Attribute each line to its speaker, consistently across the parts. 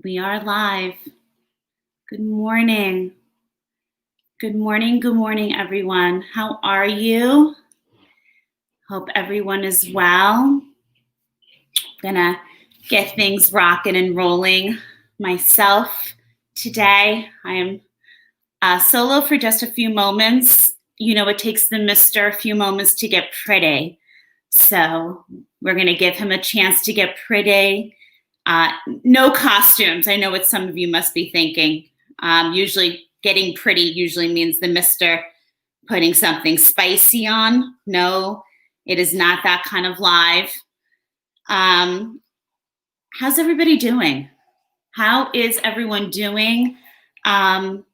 Speaker 1: We are live. Good morning. Good morning. Good morning, everyone. How are you? Hope everyone is well. Gonna get things rocking and rolling myself today. I am solo for just a few moments. You know, it takes the mister a few moments to get pretty. So we're gonna give him a chance to get pretty. No costumes. I know what some of you must be thinking. Usually getting pretty usually means the mister putting something spicy on. No, it is not that kind of live. How's everybody doing? How is everyone doing? It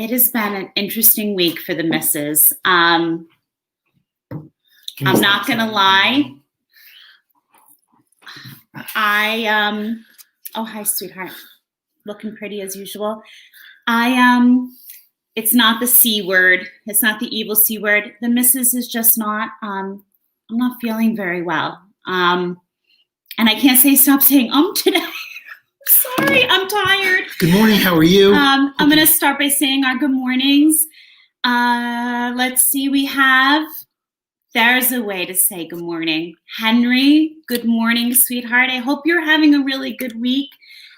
Speaker 1: has been an interesting week for the missus. I'm not gonna lie. Oh, hi, sweetheart. Looking pretty as usual. It's not the C word. It's not the evil C word. The missus is just not, I'm not feeling very well. And I can't stop saying today. Sorry, I'm tired.
Speaker 2: Good morning, how are you?
Speaker 1: I'm gonna start by saying our good mornings. Let's see, there's a way to say good morning. Henry, good morning, sweetheart. I hope you're having a really good week.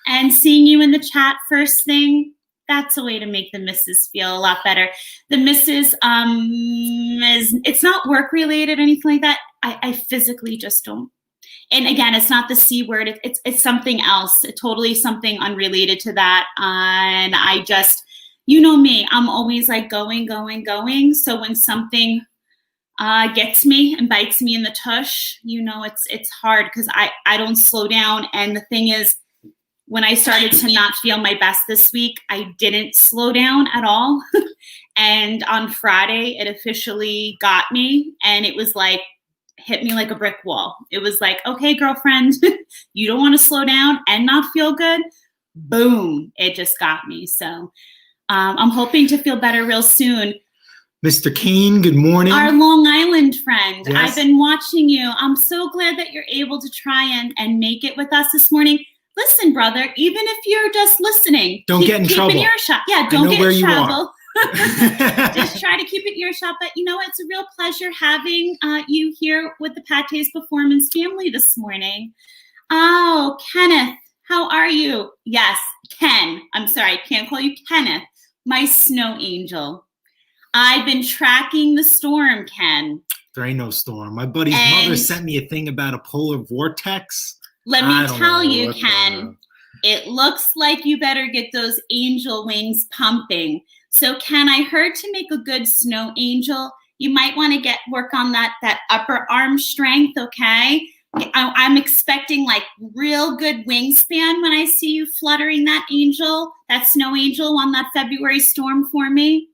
Speaker 1: And seeing you in the chat first thing, that's a way to make the missus feel a lot better. The missus, it's not work related or anything like that. I physically just don't. And again, it's not the C word. It's something else. Totally something unrelated to that. And I just, you know me, I'm always like going. So when something gets me and bites me in the tush, you know, it's hard because I don't slow down. And the thing is, when I started to not feel my best this week, I didn't slow down at all. And on Friday, it officially got me, and it was like, hit me like a brick wall. It was like, okay, girlfriend, you don't want to slow down and not feel good. Boom, it just got me. So I'm hoping to feel better real soon.
Speaker 2: Mr. Kane, good morning.
Speaker 1: Our Long Island friend.
Speaker 2: Yes.
Speaker 1: I've been watching you. I'm so glad that you're able to try and make it with us this morning. Listen, brother, even if you're just listening,
Speaker 2: don't get in trouble.
Speaker 1: Keep an earshot. Yeah, don't get in trouble. Just try to keep it earshot. But you know, it's a real pleasure having you here with the Pate's Performance family this morning. Oh, Kenneth, how are you? Yes, Ken. I'm sorry, I can't call you Kenneth. My snow angel. I've been tracking the storm, Ken.
Speaker 2: There ain't no storm. My buddy's mother sent me a thing about a polar vortex.
Speaker 1: Let me tell you, Ken, it looks like you better get those angel wings pumping. So, Ken, I heard to make a good snow angel, you might want to work on that upper arm strength, okay? I'm expecting like real good wingspan when I see you fluttering that snow angel on that February storm for me.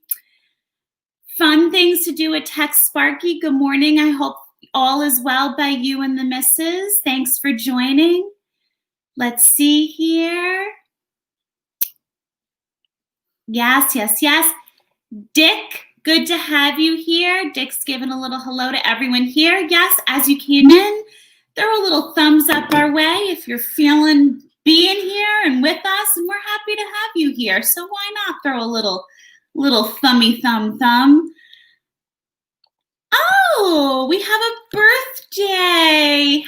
Speaker 1: Fun things to do at Tech Sparky. Good morning. I hope all is well by you and the missus. Thanks for joining. Let's see here. Yes. Dick, good to have you here. Dick's giving a little hello to everyone here. Yes, as you came in, throw a little thumbs up our way if you're feeling being here and with us, and we're happy to have you here. So why not throw a little thummy thumb. Oh, we have a birthday.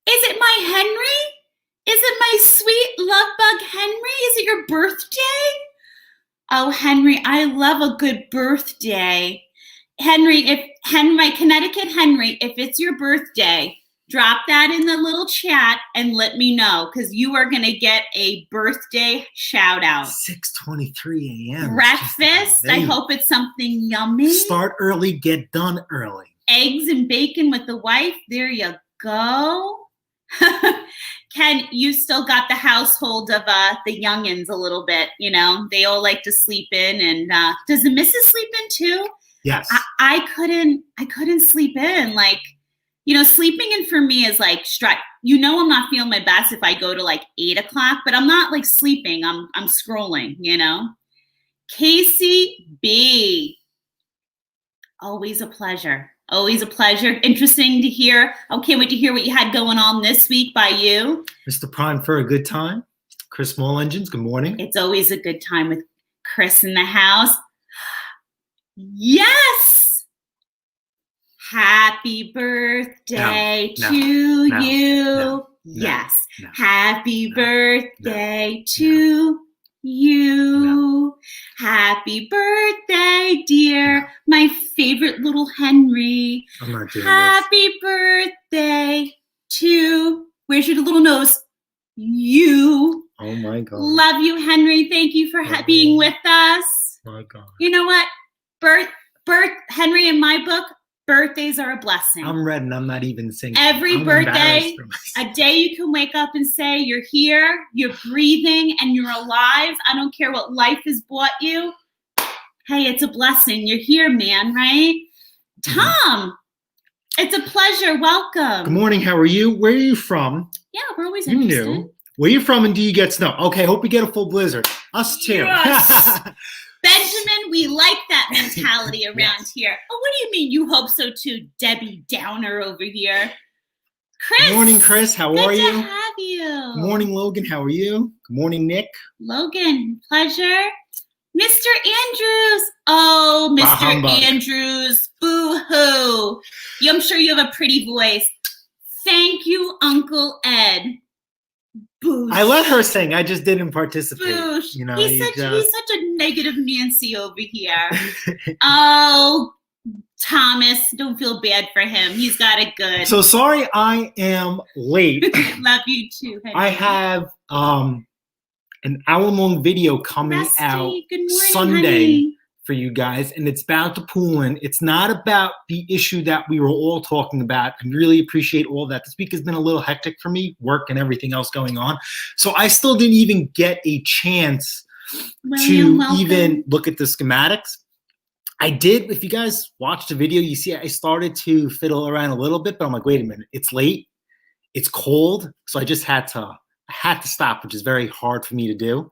Speaker 1: Is it my Henry? Is it my sweet love bug Henry? Is it your birthday? Oh, Henry, I love a good birthday. Henry, my Connecticut Henry, if it's your birthday, drop that in the little chat and let me know, because you are going to get a birthday shout out.
Speaker 2: 6:23 a.m.
Speaker 1: Breakfast. I hope it's something yummy.
Speaker 2: Start early, get done early.
Speaker 1: Eggs and bacon with the wife. There you go. Ken, you still got the household of the youngins a little bit. You know, they all like to sleep in. And does the missus sleep in too?
Speaker 2: Yes.
Speaker 1: I couldn't sleep in. Like, you know, sleeping in for me is like you know, I'm not feeling my best if I go to like 8 o'clock, but I'm not like sleeping. I'm scrolling, you know. Casey B. Always a pleasure. Always a pleasure. Interesting to hear. I can't wait to hear what you had going on this week by you.
Speaker 2: Mr. Prime for a good time. Chris Small Engines, good morning.
Speaker 1: It's always a good time with Chris in the house. Yes! Happy birthday to you. Yes.
Speaker 2: No.
Speaker 1: Happy birthday to you. Happy birthday, dear. My favorite little Henry.
Speaker 2: I'm not doing
Speaker 1: Happy birthday to, where's your little nose? You.
Speaker 2: Oh my God.
Speaker 1: Love you, Henry. Thank you for being with us.
Speaker 2: My God.
Speaker 1: You know what? Henry, in my book, birthdays are a blessing.
Speaker 2: I'm red and I'm not even singing.
Speaker 1: Every birthday, a day you can wake up and say you're here, you're breathing, and you're alive. I don't care what life has brought you. Hey, it's a blessing. You're here, man, right? Tom, it's a pleasure. Welcome.
Speaker 2: Good morning. How are you? Where are you from?
Speaker 1: Yeah, we're always
Speaker 2: You
Speaker 1: interested.
Speaker 2: knew. Where are you from and do you get snow? Okay, hope we get a full blizzard. Us too.
Speaker 1: Yes. Benjamin, we like that mentality around here. Oh, what do you mean? You hope so too, Debbie Downer over here. Chris.
Speaker 2: Good morning, Chris. How are you?
Speaker 1: Good to have you.
Speaker 2: Good morning, Logan. How are you? Good morning, Nick.
Speaker 1: Logan, pleasure. Mr. Andrews. Oh,
Speaker 2: Bah
Speaker 1: Mr.
Speaker 2: humbug.
Speaker 1: Andrews. Boo-hoo. I'm sure you have a pretty voice. Thank you, Uncle Ed. Boosh.
Speaker 2: I let her sing. I just didn't participate.
Speaker 1: Boosh.
Speaker 2: You know,
Speaker 1: he's such a negative Nancy over here. Oh, Thomas, don't feel bad for him. He's got it good.
Speaker 2: So sorry I am late.
Speaker 1: Love you too, Henry.
Speaker 2: I have an hour-long video coming
Speaker 1: Rusty,
Speaker 2: out
Speaker 1: good morning,
Speaker 2: Sunday
Speaker 1: honey.
Speaker 2: for you guys, and it's about the pooling. It's not about the issue that we were all talking about. I really appreciate all that. This week has been a little hectic for me, work and everything else going on. So I still didn't even get a chance to even look at the schematics. I did. If you guys watched the video, you see I started to fiddle around a little bit, but I'm like, wait a minute, it's late, it's cold, so I just had to stop, which is very hard for me to do.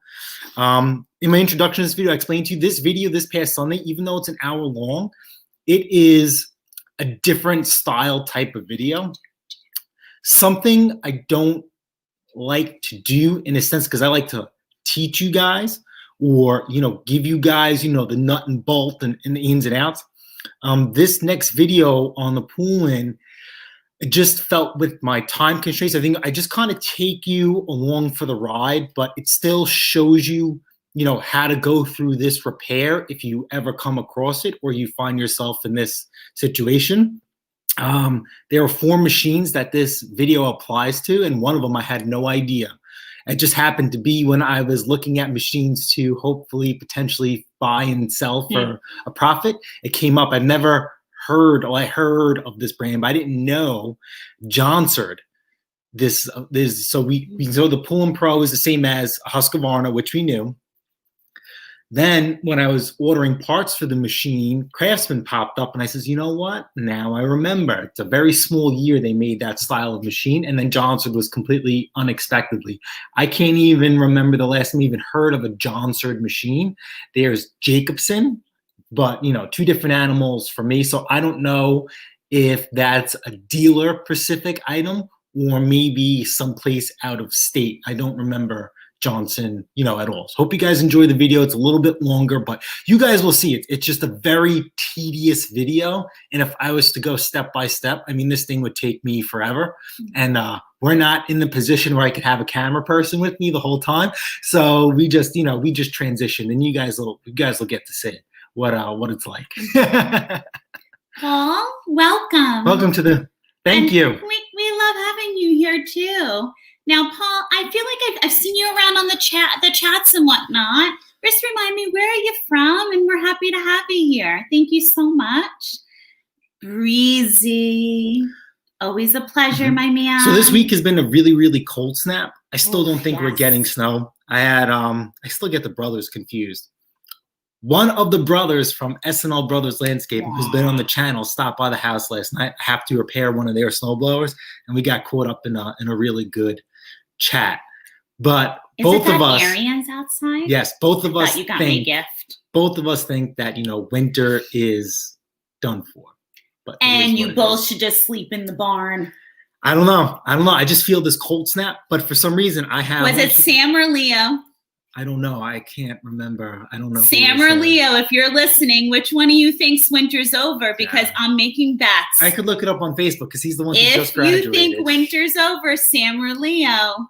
Speaker 2: In my introduction to this video, I explained to you this video this past Sunday, even though it's an hour long, it is a different style type of video. Something I don't like to do in a sense, because I like to teach you guys or, you know, give you guys, you know, the nut and bolt and the ins and outs. This next video on the pooling, it just felt with my time constraints, I think I just kind of take you along for the ride, but it still shows you, you know, how to go through this repair if you ever come across it or you find yourself in this situation. There are 4 machines that this video applies to, and one of them I had no idea. It just happened to be when I was looking at machines to hopefully potentially buy and sell for a profit. It came up. I've never heard, or I heard of this brand, but I didn't know Johnsard. So the Pullen Pro is the same as a Husqvarna, which we knew. Then when I was ordering parts for the machine, Craftsman popped up and I says, you know what? Now I remember. It's a very small year they made that style of machine. And then Johnsard was completely unexpectedly. I can't even remember the last time I even heard of a Johnsard machine. There's Jacobson, but, you know, 2 different animals for me. So I don't know if that's a dealer specific item or maybe someplace out of state. I don't remember Johnson, you know, at all. So hope you guys enjoy the video. It's a little bit longer, but you guys will see it. It's just a very tedious video. And if I was to go step by step, I mean, this thing would take me forever. And we're not in the position where I could have a camera person with me the whole time. So we just, you know, we just transition, and you guys will get to see what it's like.
Speaker 1: Paul, welcome.
Speaker 2: Welcome to the, thank you.
Speaker 1: We love having you here too. Now, Paul, I feel like I've seen you around on the chats and whatnot. Just remind me, where are you from? And we're happy to have you here. Thank you so much. Breezy. Always a pleasure, my man.
Speaker 2: So this week has been a really, really cold snap. I still don't think we're getting snow. I still get the brothers confused. One of the brothers from SNL Brothers Landscaping, who's been on the channel, stopped by the house last night. I have to repair one of their snowblowers, and we got caught up in a really good chat. But both of us,
Speaker 1: Arians outside?
Speaker 2: yes, both of us
Speaker 1: you got me a gift.
Speaker 2: Both of us think that, you know, winter is done for. But
Speaker 1: and you both should just sleep in the barn.
Speaker 2: I don't know. I just feel this cold snap, but for some reason I have.
Speaker 1: Was it Sam or Leo?
Speaker 2: I don't know. I can't remember. I don't know.
Speaker 1: Sam or Leo, if you're listening, which one of you thinks winter's over? Because I'm making bets.
Speaker 2: I could look it up on Facebook because he's the one who just graduated.
Speaker 1: If you think winter's over, Sam or Leo,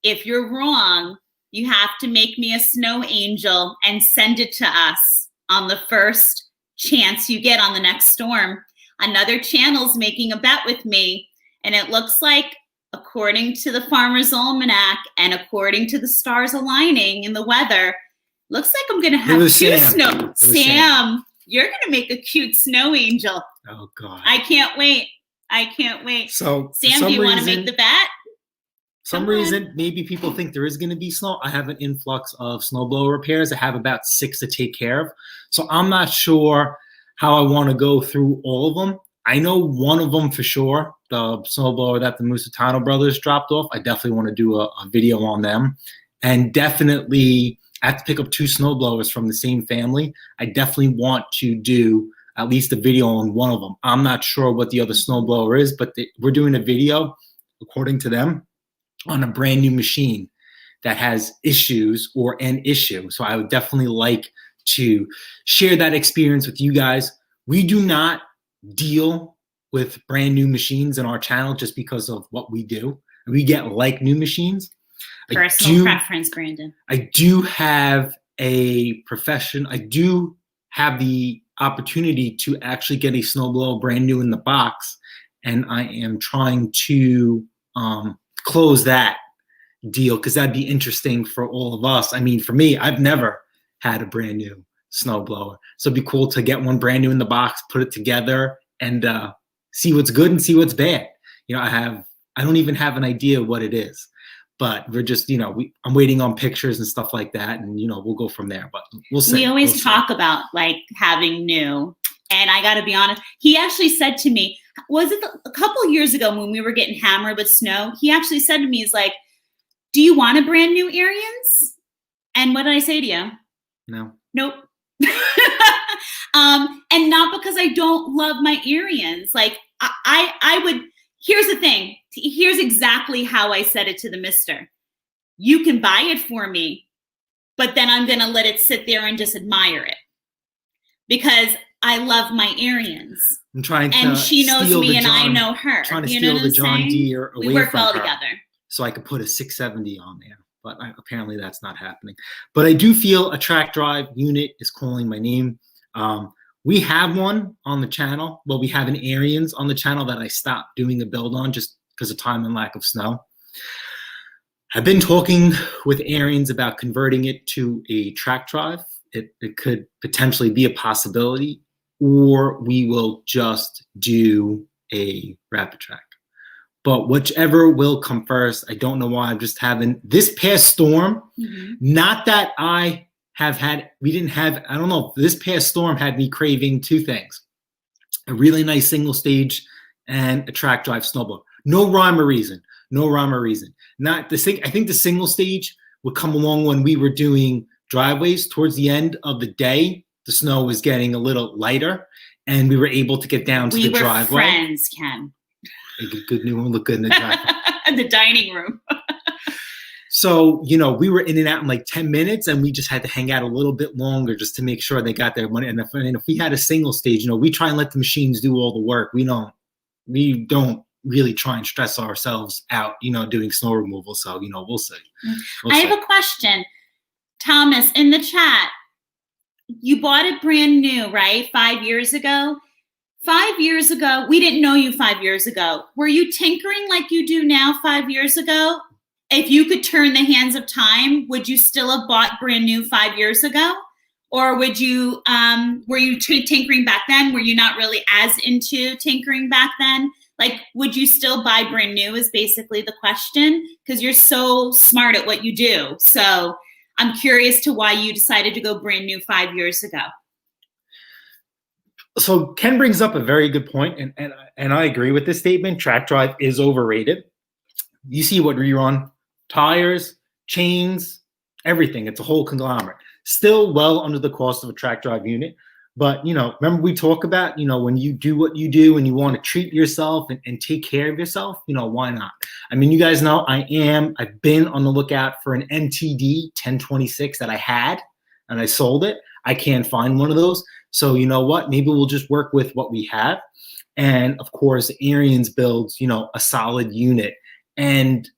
Speaker 1: if you're wrong, you have to make me a snow angel and send it to us on the first chance you get on the next storm. Another channel's making a bet with me, and it looks like, according to the Farmer's Almanac and according to the stars aligning in the weather, looks like I'm gonna have cute snow. Sam, you're gonna make a cute snow angel.
Speaker 2: Oh God!
Speaker 1: I can't wait. I can't wait.
Speaker 2: So,
Speaker 1: Sam, do you want to make the bet?
Speaker 2: Some reason, maybe people think there is going to be snow. I have an influx of snowblower repairs. I have about 6 to take care of. So I'm not sure how I want to go through all of them. I know one of them for sure, the snowblower that the Musitano brothers dropped off. I definitely want to do a video on them. And definitely, I have to pick up 2 snowblowers from the same family. I definitely want to do at least a video on one of them. I'm not sure what the other snowblower is, but we're doing a video, according to them, on a brand new machine that has issues or an issue. So I would definitely like to share that experience with you guys. We do not deal with brand new machines in our channel just because of what we do. We get like new machines.
Speaker 1: Personal preference, Brandon.
Speaker 2: I do have a profession. I do have the opportunity to actually get a snowblower brand new in the box, and I am trying to close that deal because that'd be interesting for all of us. I mean, for me, I've never had a brand new snowblower, so it'd be cool to get one brand new in the box, put it together, and see what's good and see what's bad. You know, I don't even have an idea what it is, but we're just, you know, I'm waiting on pictures and stuff like that, and you know, we'll go from there. But we'll see.
Speaker 1: We always talk about like having new, and I got to be honest. He actually said to me, was it a couple of years ago when we were getting hammered with snow? He actually said to me, he's like, "Do you want a brand new Arians?" And what did I say to you?
Speaker 2: No.
Speaker 1: Nope. And not because I don't love my Arians. Like I would. Here's the thing. Here's exactly how I said it to the mister. You can buy it for me, but then I'm going to let it sit there and just admire it because I love my Arians.
Speaker 2: I'm trying to
Speaker 1: and she knows me and I know her.
Speaker 2: Trying to steal the John Deere away from her.
Speaker 1: We work well together.
Speaker 2: So I could put a 670 on there, but apparently that's not happening. But I do feel a track drive unit is calling my name. We have one on the channel. Well, we have an Arians on the channel that I stopped doing a build on just because of time and lack of snow. I've been talking with Arians about converting it to a track drive. It could potentially be a possibility, or we will just do a rapid track. But whichever will come first, I don't know why I'm just having this past storm. Not that I have had, we didn't have, I don't know, this past storm had me craving 2 things. A really nice single stage and a track drive snowblower. No rhyme or reason. No rhyme or reason. Not the thing. I think the single stage would come along when we were doing driveways towards the end of the day. The snow was getting a little lighter, and we were able to get down to the driveway.
Speaker 1: We were friends, Ken.
Speaker 2: A good new one, look good in the driveway.
Speaker 1: The dining room.
Speaker 2: So, you know, we were in and out in like 10 minutes, and we just had to hang out a little bit longer just to make sure they got their money. And if we had a single stage, you know, we try and let the machines do all the work. We don't really try and stress ourselves out, you know, doing snow removal. So, you know, we'll see.
Speaker 1: I have a question. Thomas, in the chat, you bought it brand new, right? 5 years ago? 5 years ago, we didn't know you 5 years ago. Were you tinkering like you do now 5 years ago? If you could turn the hands of time, would you still have bought brand new 5 years ago? Or would you, were you tinkering back then? Were you not really as into tinkering back then? Like, would you still buy brand new is basically the question, because you're so smart at what you do. So I'm curious to why you decided to go brand new 5 years ago.
Speaker 2: So Ken brings up a very good point, and I agree with this statement. Track drive is overrated. You see what we run, tires, chains, everything. It's a whole conglomerate. Still well under the cost of a track drive unit. But, remember we talk about, when you do what you do and you want to treat yourself and take care of yourself, why not? I mean, you guys know I've been on the lookout for an NTD 1026 that I had and I sold it. I can't find one of those. So you know what? Maybe we'll just work with what we have. And of course, Ariens builds, a solid unit. And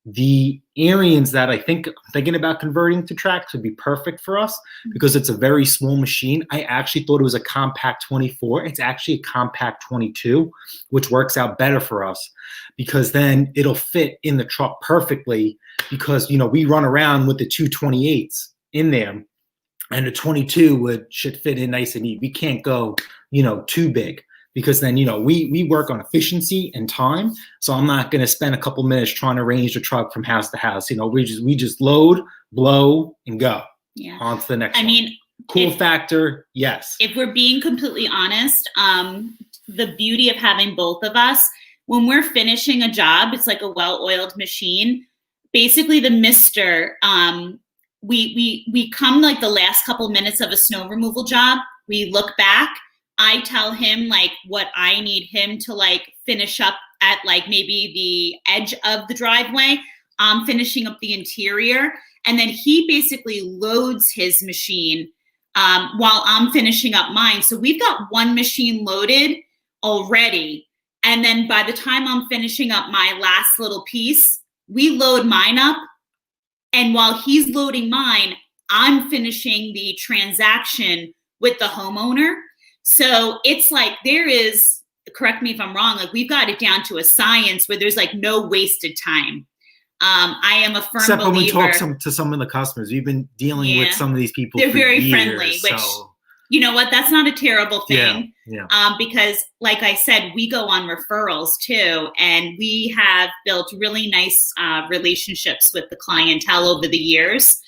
Speaker 2: the Ariens that I'm thinking about converting to tracks would be perfect for us because it's a very small machine. I actually thought it was a compact 24. It's actually a compact 22, which works out better for us because then it'll fit in the truck perfectly because, we run around with the 228s in there and the 22 should fit in nice and neat. We can't go, too big. Because then, we work on efficiency and time. So I'm not going to spend a couple minutes trying to range the truck from house to house. We just load, blow, and go.
Speaker 1: Yeah.
Speaker 2: On to the next one.
Speaker 1: I mean,
Speaker 2: cool factor, yes.
Speaker 1: If we're being completely honest, the beauty of having both of us, when we're finishing a job, it's like a well-oiled machine. Basically, the mister, we come like the last couple minutes of a snow removal job. We look back. I tell him like what I need him to like finish up at like maybe the edge of the driveway. I'm finishing up the interior. And then he basically loads his machine while I'm finishing up mine. So we've got one machine loaded already. And then by the time I'm finishing up my last little piece, we load mine up. And while he's loading mine, I'm finishing the transaction with the homeowner. So it's like there is, correct me if I'm wrong, like we've got it down to a science where there's like no wasted time. I am a firm
Speaker 2: Except
Speaker 1: believer.
Speaker 2: when we talk to some of the customers, we've been dealing with some of these people.
Speaker 1: They're
Speaker 2: for
Speaker 1: very
Speaker 2: years,
Speaker 1: friendly, which, you know what, that's not a terrible thing.
Speaker 2: Yeah.
Speaker 1: Because like I said, we go on referrals too, and we have built really nice relationships with the clientele over the years.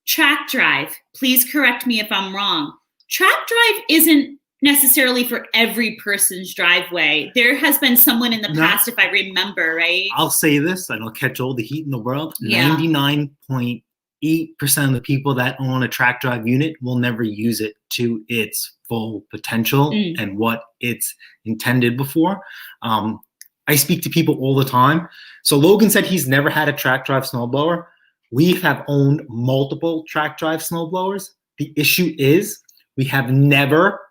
Speaker 1: Track drive, please correct me if I'm wrong. Track drive isn't necessarily for every person's driveway. There has been someone in the past, if I remember, right?
Speaker 2: I'll say this, and I'll catch all the heat in the world.
Speaker 1: Yeah.
Speaker 2: 99.8% of the people that own a track drive unit will never use it to its full potential and what it's intended before. I speak to people all the time. So Logan said he's never had a track drive snowblower. We have owned multiple track drive snowblowers. The issue is we have never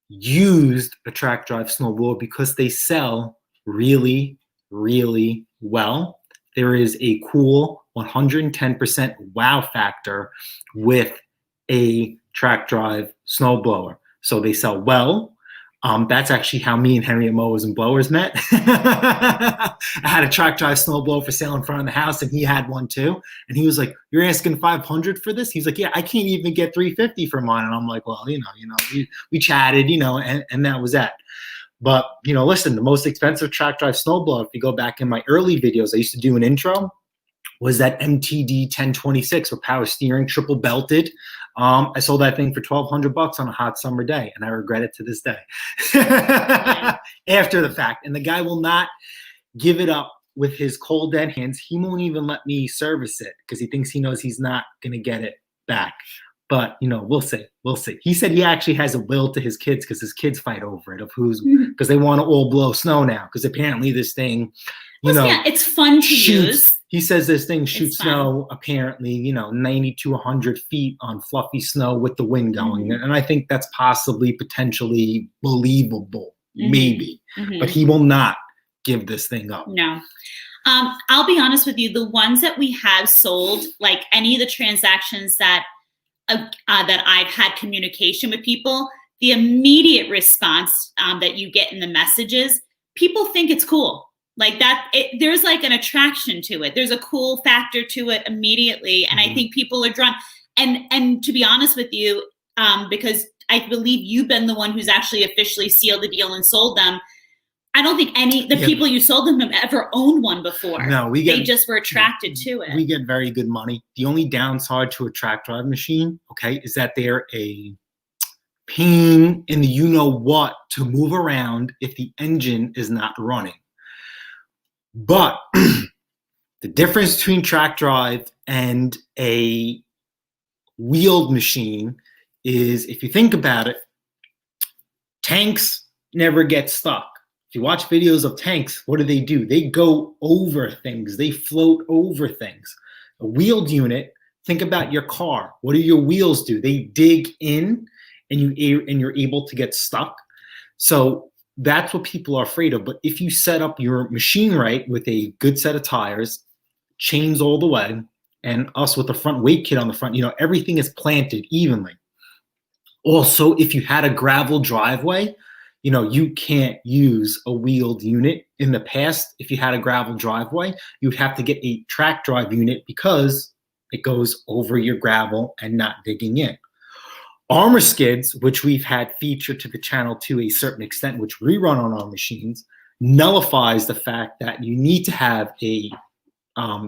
Speaker 2: used a track drive snowblower because they sell really, really well. There is a cool 110% wow factor with a track drive snowblower. So they sell well. That's actually how me and Henry at Mowers and Blowers met. I had a track drive snowblower for sale in front of the house, and he had one too. And he was like, "You're asking $500 for this?" He's like, "Yeah, I can't even get $350 for mine." And I'm like, "Well, we chatted, and that was that." But listen, the most expensive track drive snowblower, if you go back in my early videos, I used to do an intro, was that MTD 1026 with power steering, triple belted. I sold that thing for $1,200 on a hot summer day, and I regret it to this day. After the fact, and the guy will not give it up with his cold dead hands. He won't even let me service it because he thinks he knows he's not going to get it back. But we'll see. We'll see. He said he actually has a will to his kids because his kids fight over it because they want to all blow snow now because apparently this thing.
Speaker 1: It's fun to use.
Speaker 2: He says this thing shoots snow apparently, 90 to 100 feet on fluffy snow with the wind going. And I think that's potentially believable, maybe. But he will not give this thing up.
Speaker 1: No. I'll be honest with you. The ones that we have sold, like any of the transactions that I've had communication with people, the immediate response that you get in the messages, people think it's cool. Like that, there's like an attraction to it. There's a cool factor to it immediately. And I think people are drawn. And to be honest with you, because I believe you've been the one who's actually officially sealed the deal and sold them. I don't think people you sold them have ever owned one before.
Speaker 2: No,
Speaker 1: they just were attracted to it.
Speaker 2: We get very good money. The only downside to a track drive machine, is that they're a pain in the you-know-what to move around if the engine is not running. But the difference between track drive and a wheeled machine is, if you think about it, tanks never get stuck. If you watch videos of tanks, what do? They go over things. They float over things. A wheeled unit, think about your car. What do your wheels do? They dig in, and you're able to get stuck. So that's what people are afraid of. But if you set up your machine right with a good set of tires, chains all the way, and us with the front weight kit on the front, everything is planted evenly. Also, if you had a gravel driveway, you can't use a wheeled unit. In the past, if you had a gravel driveway, you'd have to get a track drive unit because it goes over your gravel and not digging in. Armor skids, which we've had featured to the channel to a certain extent, which we run on our machines, nullifies the fact that you need to have a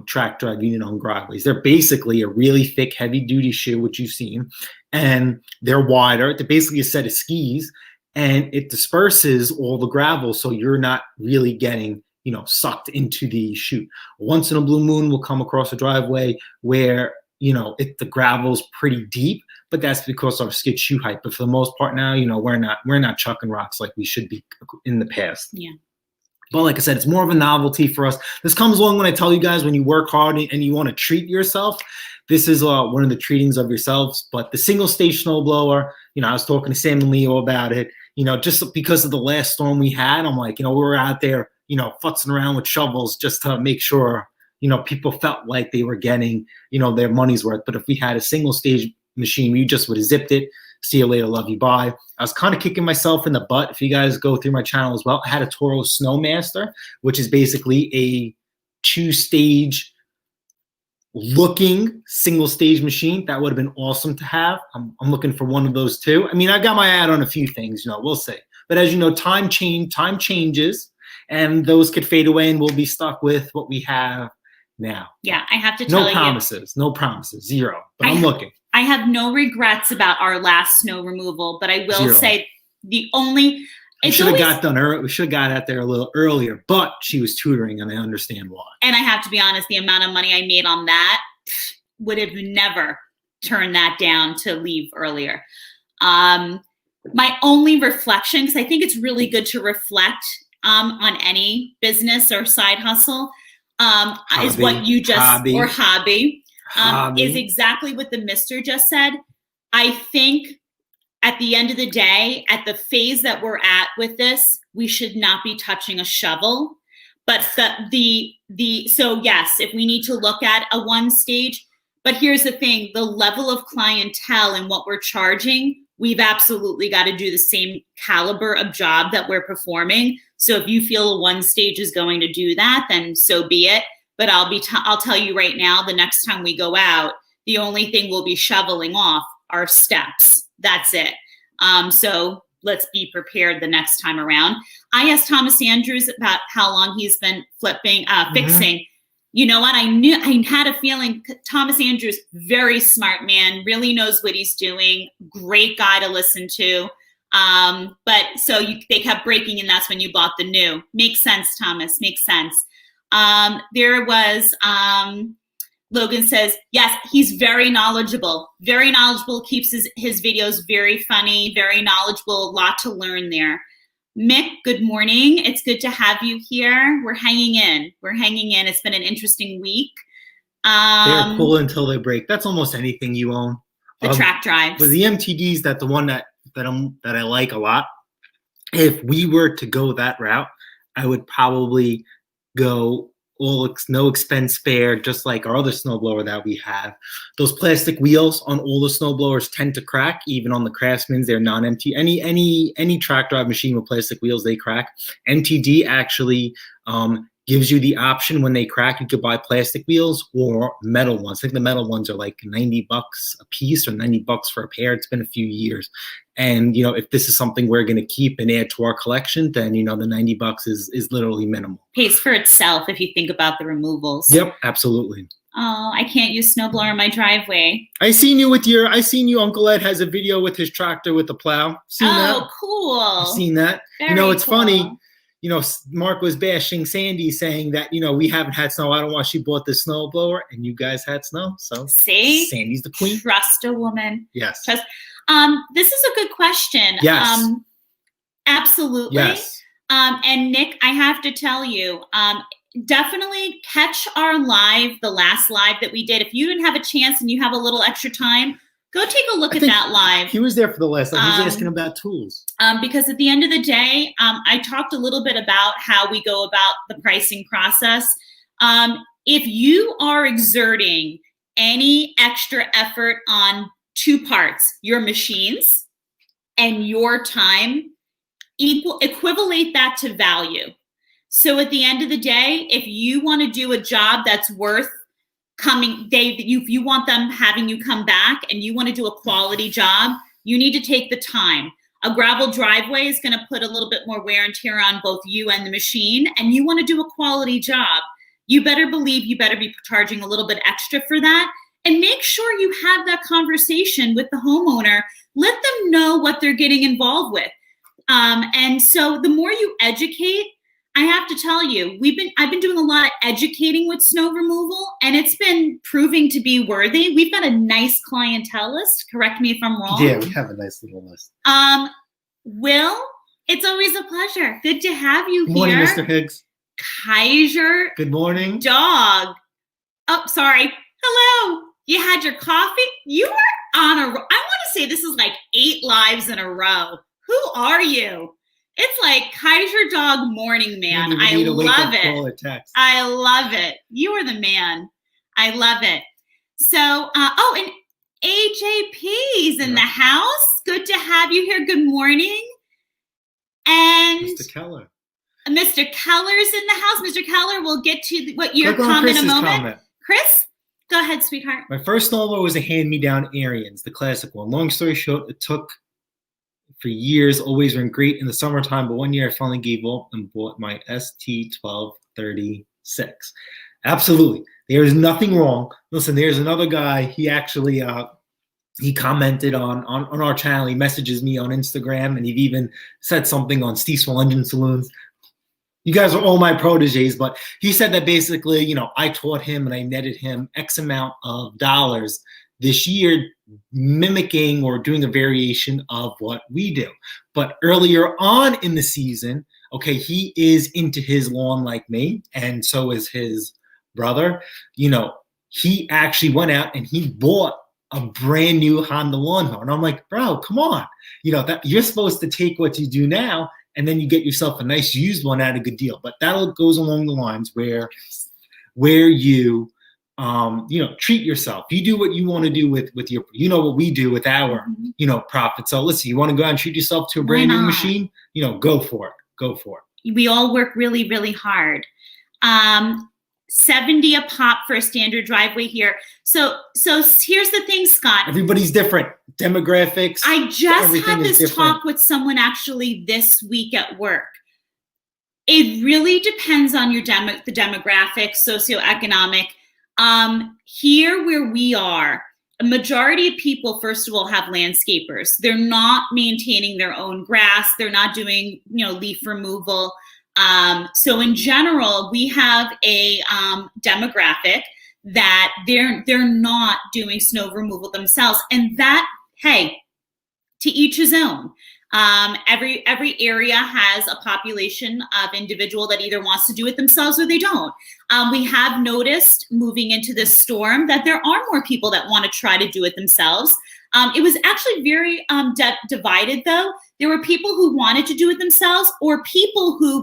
Speaker 2: track drive unit on driveways. They're basically a really thick, heavy-duty shoe, which you've seen, and they're wider. They're basically a set of skis, and it disperses all the gravel, so you're not really getting, sucked into the chute. Once in a blue moon, we'll come across a driveway where, the gravel's pretty deep, but that's because of skid shoe height. But for the most part now, we're not chucking rocks like we should be in the past.
Speaker 1: Yeah.
Speaker 2: But like I said, it's more of a novelty for us. This comes along when I tell you guys, when you work hard and you want to treat yourself, this is one of the treatings of yourselves. But the single stage snowblower, I was talking to Sam and Leo about it, just because of the last storm we had. I'm like, we were out there, futzing around with shovels just to make sure, people felt like they were getting, their money's worth. But if we had a single stage machine, we just would have zipped it. See you later, love you, bye. I was kind of kicking myself in the butt. If you guys go through my channel as well, I had a Toro Snowmaster, which is basically a 2-stage looking single stage machine. That would have been awesome to have. I'm looking for one of those too. I mean, I got my ad on a few things, we'll see. But as you know, time changes, and those could fade away, and we'll be stuck with what we have now.
Speaker 1: Yeah, I have to tell you.
Speaker 2: No promises, zero. But I'm looking.
Speaker 1: I have no regrets about our last snow removal, but I will say we should have got done early. We should have got out there a little earlier, but she was tutoring, and I understand why. And I have to be honest, the amount of money I made on that would have never turned that down to leave earlier. My only reflection, because I think it's really good to reflect on any business or side hustle, is what you just, or hobby. Is exactly what the mister just said. I think at the end of the day, at the phase that we're at with this, we should not be touching a shovel. But so yes, if we need to look at a 1-stage, but here's the thing, the level of clientele and what we're charging, we've absolutely got to do the same caliber of job that we're performing. So if you feel a 1-stage is going to do that, then so be it. But I'll tell you right now, the next time we go out, the only thing we'll be shoveling off are steps. That's it. So let's be prepared the next time around. I asked Thomas Andrews about how long he's been fixing. You know what? I had a feeling Thomas Andrews, very smart man, really knows what he's doing. Great guy to listen to. But they kept breaking, and that's when you bought the new. Makes sense, Thomas. Makes sense. There was, Logan says, yes, he's very knowledgeable, keeps his videos very funny, very knowledgeable, a lot to learn there. Mick, good morning. It's good to have you here. We're hanging in. It's been an interesting week.
Speaker 2: They're cool until they break. That's almost anything you own.
Speaker 1: The track drives.
Speaker 2: With the MTDs, the one that I like a lot. If we were to go that route, I would probably go no expense spare, just like our other snowblower that we have. Those plastic wheels on all the snowblowers tend to crack, even on the Craftsmans. They're non-empty. Any track drive machine with plastic wheels, they crack. MTD actually gives you the option when they crack, you could buy plastic wheels or metal ones. I think the metal ones are like $90 a piece or $90 for a pair. It's been a few years. And, if this is something we're going to keep and add to our collection, then, the $90 is literally minimal.
Speaker 1: Pays for itself if you think about the removals.
Speaker 2: Yep, absolutely.
Speaker 1: Oh, I can't use snowblower in my driveway.
Speaker 2: I seen you, Uncle Ed has a video with his tractor with the plow. Seen that?
Speaker 1: Oh, cool.
Speaker 2: I've seen that.
Speaker 1: Very
Speaker 2: it's
Speaker 1: cool.
Speaker 2: funny. Mark was bashing Sandy, saying that, we haven't had snow. I don't know why she bought this snowblower, and you guys had snow. So
Speaker 1: see,
Speaker 2: Sandy's the queen.
Speaker 1: Trust a woman.
Speaker 2: Yes.
Speaker 1: Trust. This is a good question.
Speaker 2: Yes.
Speaker 1: Absolutely.
Speaker 2: Yes.
Speaker 1: And Nick, I have to tell you, definitely catch our the last live that we did. If you didn't have a chance and you have a little extra time, go take a look at that live.
Speaker 2: He was there for the last time. He was asking about tools.
Speaker 1: Because at the end of the day, I talked a little bit about how we go about the pricing process. If you are exerting any extra effort on two parts, your machines and your time, equivalate that to value. So at the end of the day, if you want to do a job that's worth if you want them having you come back and you want to do a quality job, you need to take the time. A gravel driveway is going to put a little bit more wear and tear on both you and the machine, and you want to do a quality job. You better believe you better be charging a little bit extra for that, and make sure you have that conversation with the homeowner. Let them know what they're getting involved with. And so the more you educate, I have to tell you, I've been doing a lot of educating with snow removal, and it's been proving to be worthy. We've got a nice clientele list. Correct me if I'm wrong.
Speaker 2: Yeah, we have a nice little list.
Speaker 1: Will, it's always a pleasure. Good to have you
Speaker 2: Good morning,
Speaker 1: here.
Speaker 2: Mr. Higgs.
Speaker 1: Kaiser.
Speaker 2: Good morning.
Speaker 1: Dog. Oh, sorry. Hello. You had your coffee? You were on I want to say this is like 8 lives in a row. Who are you? It's like Kaiser Dog morning, man. I love it. I love it. You are the man. I love it. So, and AJP's in the house. Good to have you here. Good morning. And
Speaker 2: Mr. Keller.
Speaker 1: Mr. Keller's in the house. Mr. Keller, we'll get to what your comment in a moment.
Speaker 2: Comment.
Speaker 1: Chris, go ahead, sweetheart.
Speaker 2: My first snowblower was a hand-me-down Ariens, the classic one. Long story short, it took for years, always went great in the summertime, but one year I finally gave up and bought my ST1236. Absolutely. There's nothing wrong. Listen, there's another guy, he actually he commented on our channel. He messages me on Instagram, and he even said something on Steesville Engine Saloons. You guys are all my proteges, but he said that basically, I taught him and I netted him X amount of dollars this year, mimicking or doing a variation of what we do. But earlier on in the season, okay, he is into his lawn like me, and so is his brother. He actually went out and he bought a brand new Honda lawnmower. And I'm like, bro, come on. That you're supposed to take what you do now, and then you get yourself a nice used one at a good deal. But that goes along the lines where you treat yourself. You do what you want to do with your, what we do with our, profit. So listen, you want to go out and treat yourself to a brand new machine, go for it. Go for it.
Speaker 1: We all work really, really hard. 70 a pop for a standard driveway here. So here's the thing, Scott.
Speaker 2: Everybody's different. Demographics.
Speaker 1: I just had this talk with someone actually this week at work. It really depends on your the demographics, socioeconomic. Here where we are, a majority of people, first of all, have landscapers. They're not maintaining their own grass. They're not doing, leaf removal. So in general, we have a demographic that they're not doing snow removal themselves. And that, hey, to each his own. Every area has a population of individual that either wants to do it themselves or they don't. We have noticed moving into this storm that there are more people that want to try to do it themselves. It was actually very divided, though. There were people who wanted to do it themselves, or people who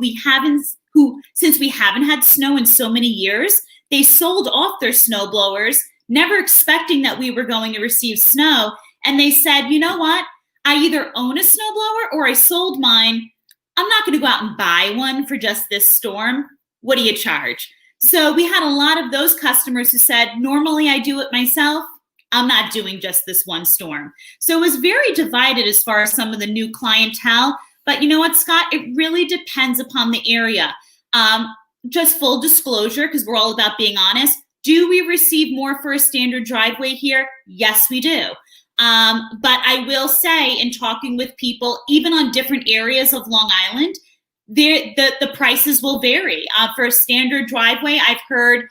Speaker 1: since we haven't had snow in so many years, they sold off their snow blowers, never expecting that we were going to receive snow. And they said, you know what? I either own a snowblower or I sold mine. I'm not going to go out and buy one for just this storm. What do you charge? So we had a lot of those customers who said, normally I do it myself. I'm not doing just this one storm. So it was very divided as far as some of the new clientele. But you know what, Scott? It really depends upon the area. Just full disclosure, because we're all about being honest. Do we receive more for a standard driveway here? Yes, we do. But I will say, in talking with people, even on different areas of Long Island, the prices will vary. For a standard driveway, I've heard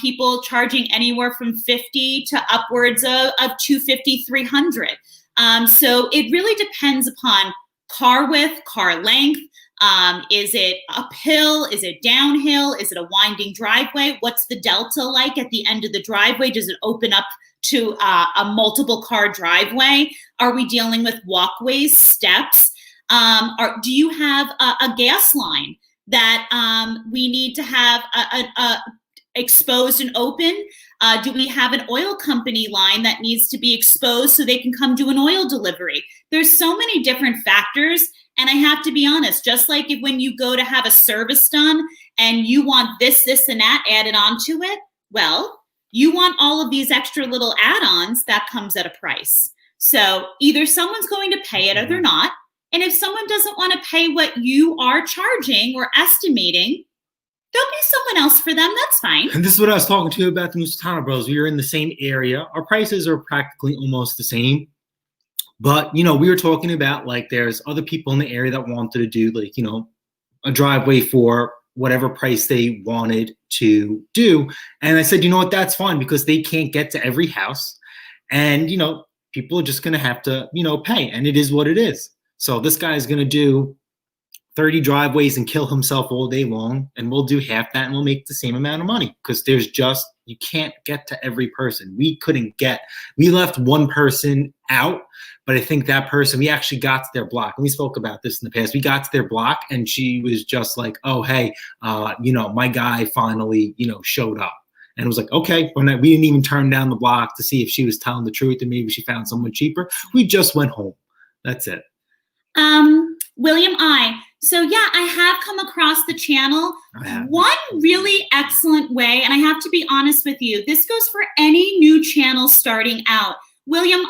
Speaker 1: people charging anywhere from $50 to upwards of $250, $300. So it really depends upon car width, car length. Is it uphill? Is it downhill? Is it a winding driveway? What's the delta like at the end of the driveway? Does it open up to a multiple car driveway? Are we dealing with walkways, steps? Do you have a gas line that we need to have exposed and open? Do we have an oil company line that needs to be exposed so they can come do an oil delivery? There's so many different factors. And I have to be honest, just like when you go to have a service done and you want this, and that added onto it, well, you want all of these extra little add-ons, that comes at a price. So either someone's going to pay it or they're not. And if someone doesn't want to pay what you are charging or estimating, there'll be someone else for them. That's fine.
Speaker 2: And this is what I was talking to you about the Lusitano Bros. We were in the same area. Our prices are practically almost the same. But, we were talking about, like, there's other people in the area that wanted to do, like, a driveway for whatever price they wanted to do. And I said, you know what, that's fine, because they can't get to every house. And, people are just going to have to, pay. And it is what it is. So this guy is going to do 30 driveways and kill himself all day long, and we'll do half that and we'll make the same amount of money, because you can't get to every person. We left one person out, but I think that person, we actually got to their block, and we spoke about this in the past. We got to their block and she was just like, oh, hey, my guy finally, showed up. And it was like, okay, we didn't even turn down the block to see if she was telling the truth and maybe she found someone cheaper. We just went home. That's it.
Speaker 1: William So yeah, I have come across the channel. One really excellent way, and I have to be honest with you, this goes for any new channel starting out. William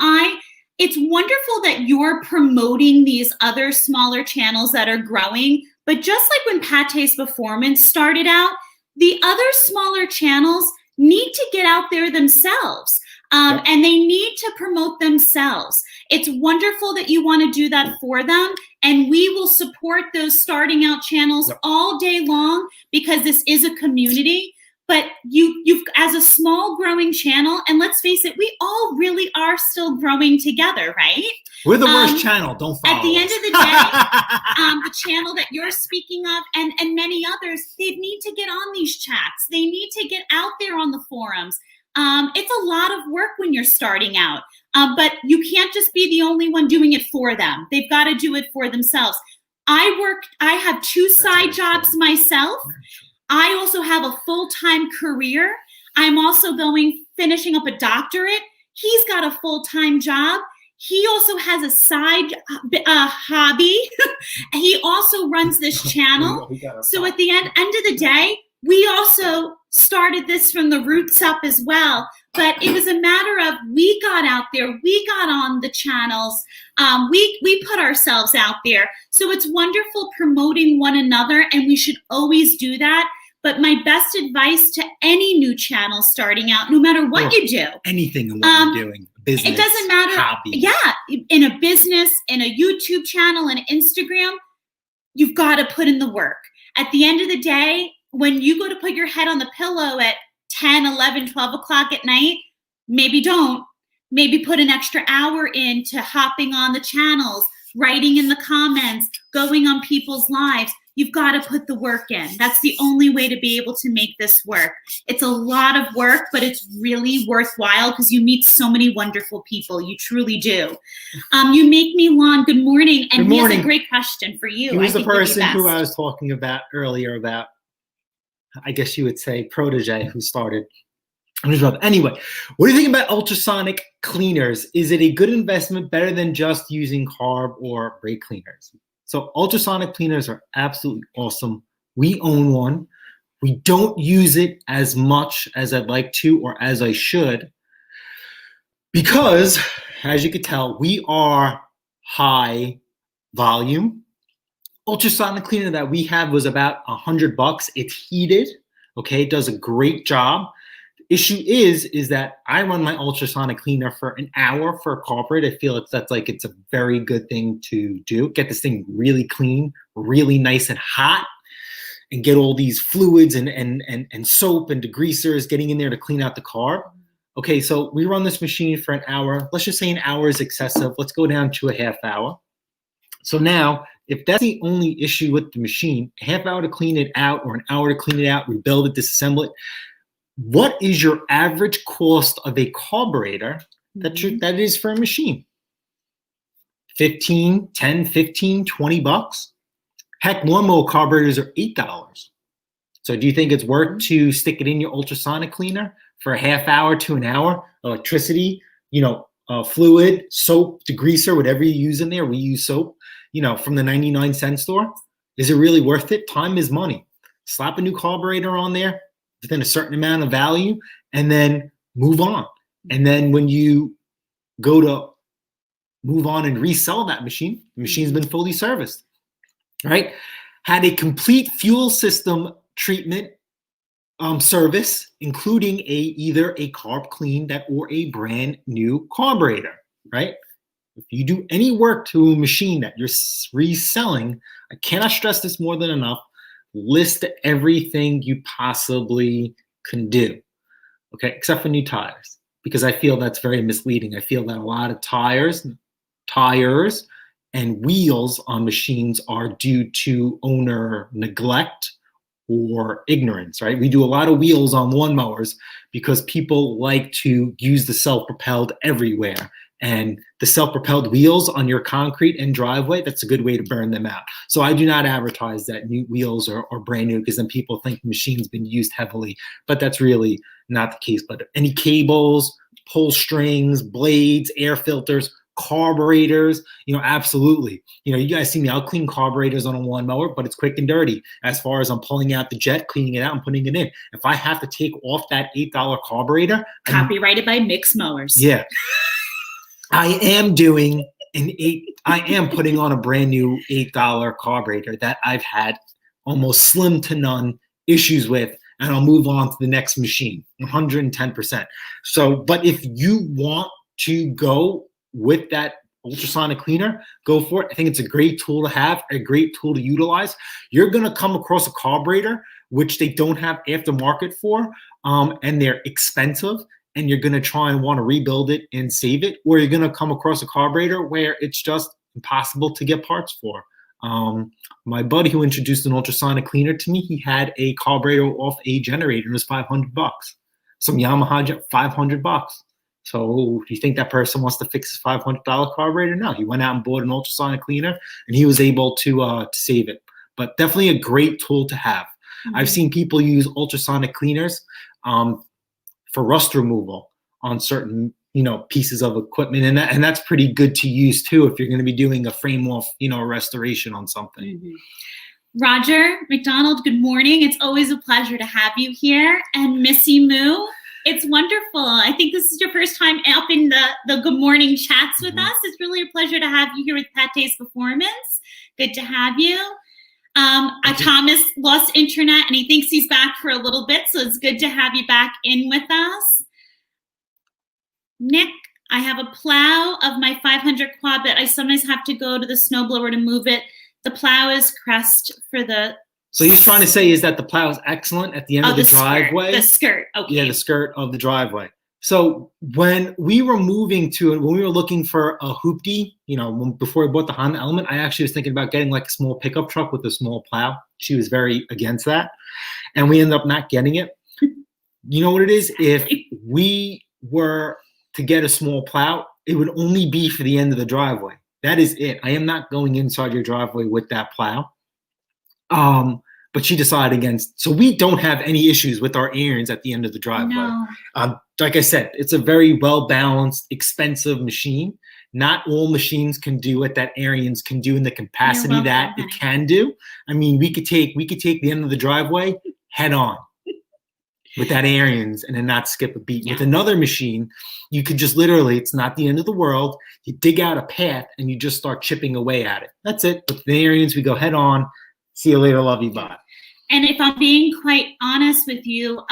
Speaker 1: it's wonderful that you're promoting these other smaller channels that are growing, but just like when Pate's Performance started out, the other smaller channels need to get out there themselves. And they need to promote themselves. It's wonderful that you want to do that for them. And we will support those starting out channels all day long, because this is a community. But you've as a small growing channel, and let's face it, we all really are still growing together, right?
Speaker 2: We're the worst channel. Don't follow
Speaker 1: At the end
Speaker 2: us.
Speaker 1: of the day, the channel that you're speaking of and many others, they need to get on these chats. They need to get out there on the forums. It's a lot of work when you're starting out, but you can't just be the only one doing it for them. They've got to do it for themselves. I have 2 side jobs myself. I also have a full-time career. I'm also finishing up a doctorate. He's got a full-time job. He also has a side hobby. He also runs this channel. So at the end of the day, we also started this from the roots up as well. But it was a matter of, we got out there, we got on the channels, we put ourselves out there. So it's wonderful promoting one another, and we should always do that. But my best advice to any new channel starting out, no matter what you do,
Speaker 2: anything in what you're doing, business,
Speaker 1: it doesn't matter.
Speaker 2: Hobby.
Speaker 1: Yeah, in a business, in a YouTube channel, in Instagram, you've got to put in the work. At the end of the day, when you go to put your head on the pillow at 10, 11, 12 o'clock at night, maybe don't. Maybe put an extra hour into hopping on the channels, writing in the comments, going on people's lives. You've got to put the work in. That's the only way to be able to make this work. It's a lot of work, but it's really worthwhile, because you meet so many wonderful people. You truly do. You make me lawn. Good morning. And he has a great question for you.
Speaker 2: He was the person who I was talking about earlier about, I guess you would say, protege, who started. Anyway, what do you think about ultrasonic cleaners? Is it a good investment, better than just using carb or brake cleaners? So ultrasonic cleaners are absolutely awesome. We own one. We don't use it as much as I'd like to, or as I should, because, as you could tell, we are high volume. Ultrasonic cleaner that we have was about $100. It's heated. Okay, it does a great job. issue is that I run my ultrasonic cleaner for an hour for a carpet. I feel it's a very good thing to do. Get this thing really clean, really nice and hot, and get all these fluids and soap and degreasers getting in there to clean out the carb. Okay, so we run this machine for an hour. Let's just say an hour is excessive. Let's go down to a half hour. So now, if that's the only issue with the machine, a half hour to clean it out or an hour to clean it out, rebuild it, disassemble it, what is your average cost of a carburetor that is for a machine? 10, 15, 20 bucks? Heck, lawnmower carburetors are $8. So do you think it's worth to stick it in your ultrasonic cleaner for a half hour to an hour? Electricity, fluid, soap, degreaser, whatever you use in there. We use soap, from the 99-cent store. Is it really worth it? Time is money. Slap a new carburetor on there within a certain amount of value and then move on. And then when you go to move on and resell that machine, the machine's been fully serviced, right? Had a complete fuel system treatment service, including either a carb clean or a brand new carburetor, right? If you do any work to a machine that you're reselling, I cannot stress this more than enough, list everything you possibly can do, okay, except for new tires, because I feel that's very misleading. I feel that a lot of tires and wheels on machines are due to owner neglect or ignorance, right? We do a lot of wheels on lawnmowers because people like to use the self-propelled everywhere. And the self-propelled wheels on your concrete and driveway, that's a good way to burn them out. So I do not advertise that new wheels are brand new, because then people think the machine's been used heavily, but that's really not the case. But any cables, pull strings, blades, air filters, carburetors, absolutely. You guys see me, I'll clean carburetors on a lawnmower, but it's quick and dirty. As far as I'm pulling out the jet, cleaning it out and putting it in. If I have to take off that $8 carburetor.
Speaker 1: Copyrighted by Mix Mowers.
Speaker 2: Yeah. I am putting on a brand new $8 carburetor that I've had almost slim to none issues with, and I'll move on to the next machine, 110%. So, but if you want to go with that ultrasonic cleaner, go for it. I think it's a great tool to have, a great tool to utilize. You're going to come across a carburetor, which they don't have aftermarket for, and they're expensive, and you're going to try and want to rebuild it and save it, or you're going to come across a carburetor where it's just impossible to get parts for. My buddy who introduced an ultrasonic cleaner to me, he had a carburetor off a generator. It was $500. Some Yamaha, $500. So do you think that person wants to fix his $500 carburetor? No, he went out and bought an ultrasonic cleaner, and he was able to save it. But definitely a great tool to have. Mm-hmm. I've seen people use ultrasonic cleaners for rust removal on certain, pieces of equipment. And that's pretty good to use too, if you're going to be doing a frame off, restoration on something.
Speaker 1: Mm-hmm. Roger McDonald, good morning. It's always a pleasure to have you here. And Missy Moo, it's wonderful. I think this is your first time up in the good morning chats with us. It's really a pleasure to have you here with Pate's Performance. Good to have you. Thomas lost internet and he thinks he's back for a little bit, so it's good to have you back in with us. Nick, I have a plow of my 500 quad, but I sometimes have to go to the snowblower to move it. The plow is crest for the...
Speaker 2: So he's trying to say is that the plow is excellent at the end of the driveway?
Speaker 1: The skirt, okay.
Speaker 2: Yeah, the skirt of the driveway. So when we were moving to it, when we were looking for a hoopty, before I bought the Honda Element, I actually was thinking about getting like a small pickup truck with a small plow. She was very against that. And we ended up not getting it. You know what it is? If we were to get a small plow, it would only be for the end of the driveway. That is it. I am not going inside your driveway with that plow. But she decided against. So we don't have any issues with our areas at the end of the driveway.
Speaker 1: No.
Speaker 2: Like I said, it's a very well-balanced, expensive machine. Not all machines can do what that Ariens can do in the capacity that it can do. I mean, we could take the end of the driveway head on with that Ariens and then not skip a beat. Yeah. With another machine, you could just literally, it's not the end of the world. You dig out a path and you just start chipping away at it. That's it. With the Ariens, we go head on. See you later, love you, bye.
Speaker 1: And if I'm being quite honest with you,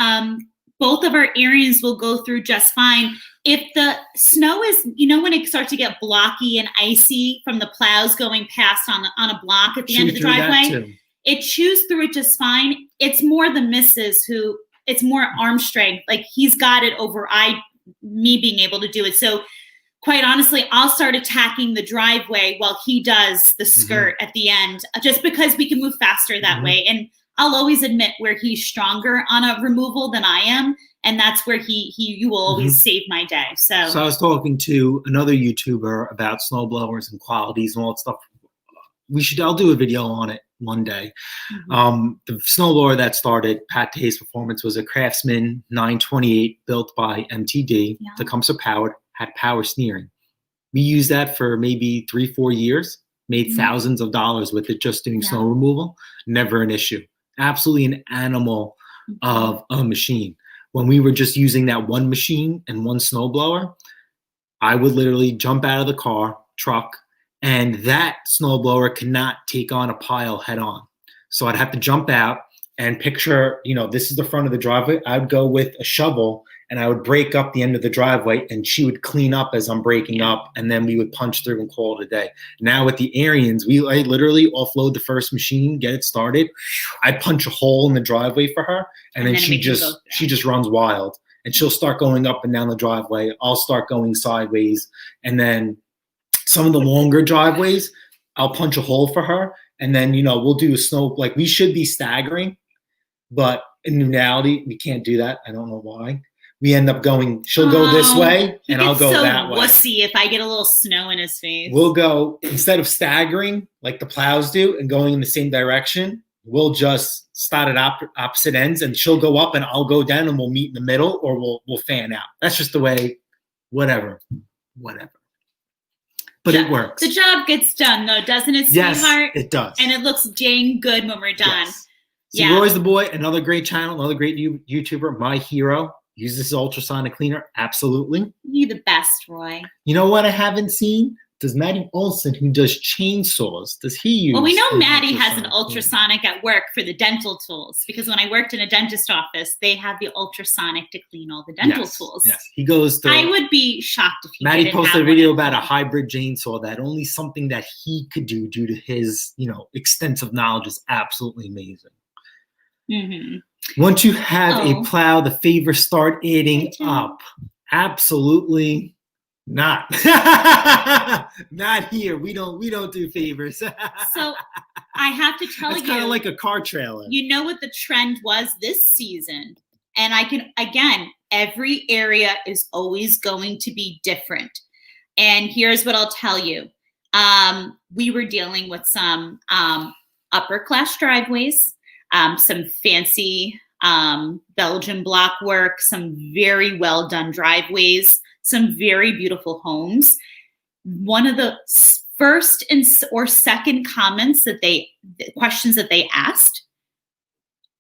Speaker 1: both of our areas will go through just fine. If the snow is, when it starts to get blocky and icy from the plows going past on a block at the end of the driveway, it chews through it just fine. It's more the missus who, it's more arm strength. Like he's got it over me being able to do it. So quite honestly, I'll start attacking the driveway while he does the skirt at the end, just because we can move faster that way. And I'll always admit where he's stronger on a removal than I am. And that's where you will always save my day. So
Speaker 2: I was talking to another YouTuber about snowblowers and qualities and all that stuff. I'll do a video on it one day. The snowblower that started Pat Tay's performance was a Craftsman 928 built by MTD. The Tecumseh powered, had power steering. We used that for maybe 3-4 years, made thousands of dollars with it just doing snow removal. Never an issue. Absolutely an animal of a machine. When we were just using that one machine and one snowblower, I would literally jump out of the truck, and that snowblower could not take on a pile head on. So I'd have to jump out and picture, this is the front of the driveway. I'd go with a shovel and I would break up the end of the driveway, and she would clean up as I'm breaking up, and then we would punch through and call it a day. Now with the Arians, I literally offload the first machine, get it started. I punch a hole in the driveway for her, and then she just runs wild, and she'll start going up and down the driveway. I'll start going sideways, and then some of the longer driveways, I'll punch a hole for her, and then we'll do a snow. Like we should be staggering, but in reality, we can't do that. I don't know why. We end up going, she'll go this way and I'll go that way.
Speaker 1: Wussy if I get a little snow in his face.
Speaker 2: We'll go, instead of staggering like the plows do and going in the same direction, we'll just start at opposite ends, and she'll go up and I'll go down, and we'll meet in the middle, or we'll fan out. That's just the way, whatever. But it works.
Speaker 1: The job gets done though, doesn't it, sweetheart?
Speaker 2: Yes, it does.
Speaker 1: And it looks dang good when we're done.
Speaker 2: Yes. So Roy's the Boy, another great channel, another great YouTuber, my hero. Use this ultrasonic cleaner, absolutely.
Speaker 1: You the best, Roy.
Speaker 2: You know what I haven't seen? Does Maddie Olson, who does chainsaws, does he use?
Speaker 1: Well, we know Maddie has an ultrasonic at work for the dental tools, because when I worked in a dentist office, they have the ultrasonic to clean all the dental tools.
Speaker 2: Yes, he goes to.
Speaker 1: I would be shocked if he
Speaker 2: Maddie
Speaker 1: didn't
Speaker 2: posted
Speaker 1: have
Speaker 2: a video
Speaker 1: one
Speaker 2: about a hybrid chainsaw that only something that he could do due to his, extensive knowledge is absolutely amazing. Once you have a plow, the favors start adding up. Absolutely not. Not here. We don't do favors.
Speaker 1: So I have to tell you,
Speaker 2: it's kind of like a car trailer.
Speaker 1: You know what the trend was this season, and every area is always going to be different. And here's what I'll tell you: we were dealing with some upper class driveways. Some fancy Belgian block work, some very well done driveways, some very beautiful homes. One of the first or second questions that they asked,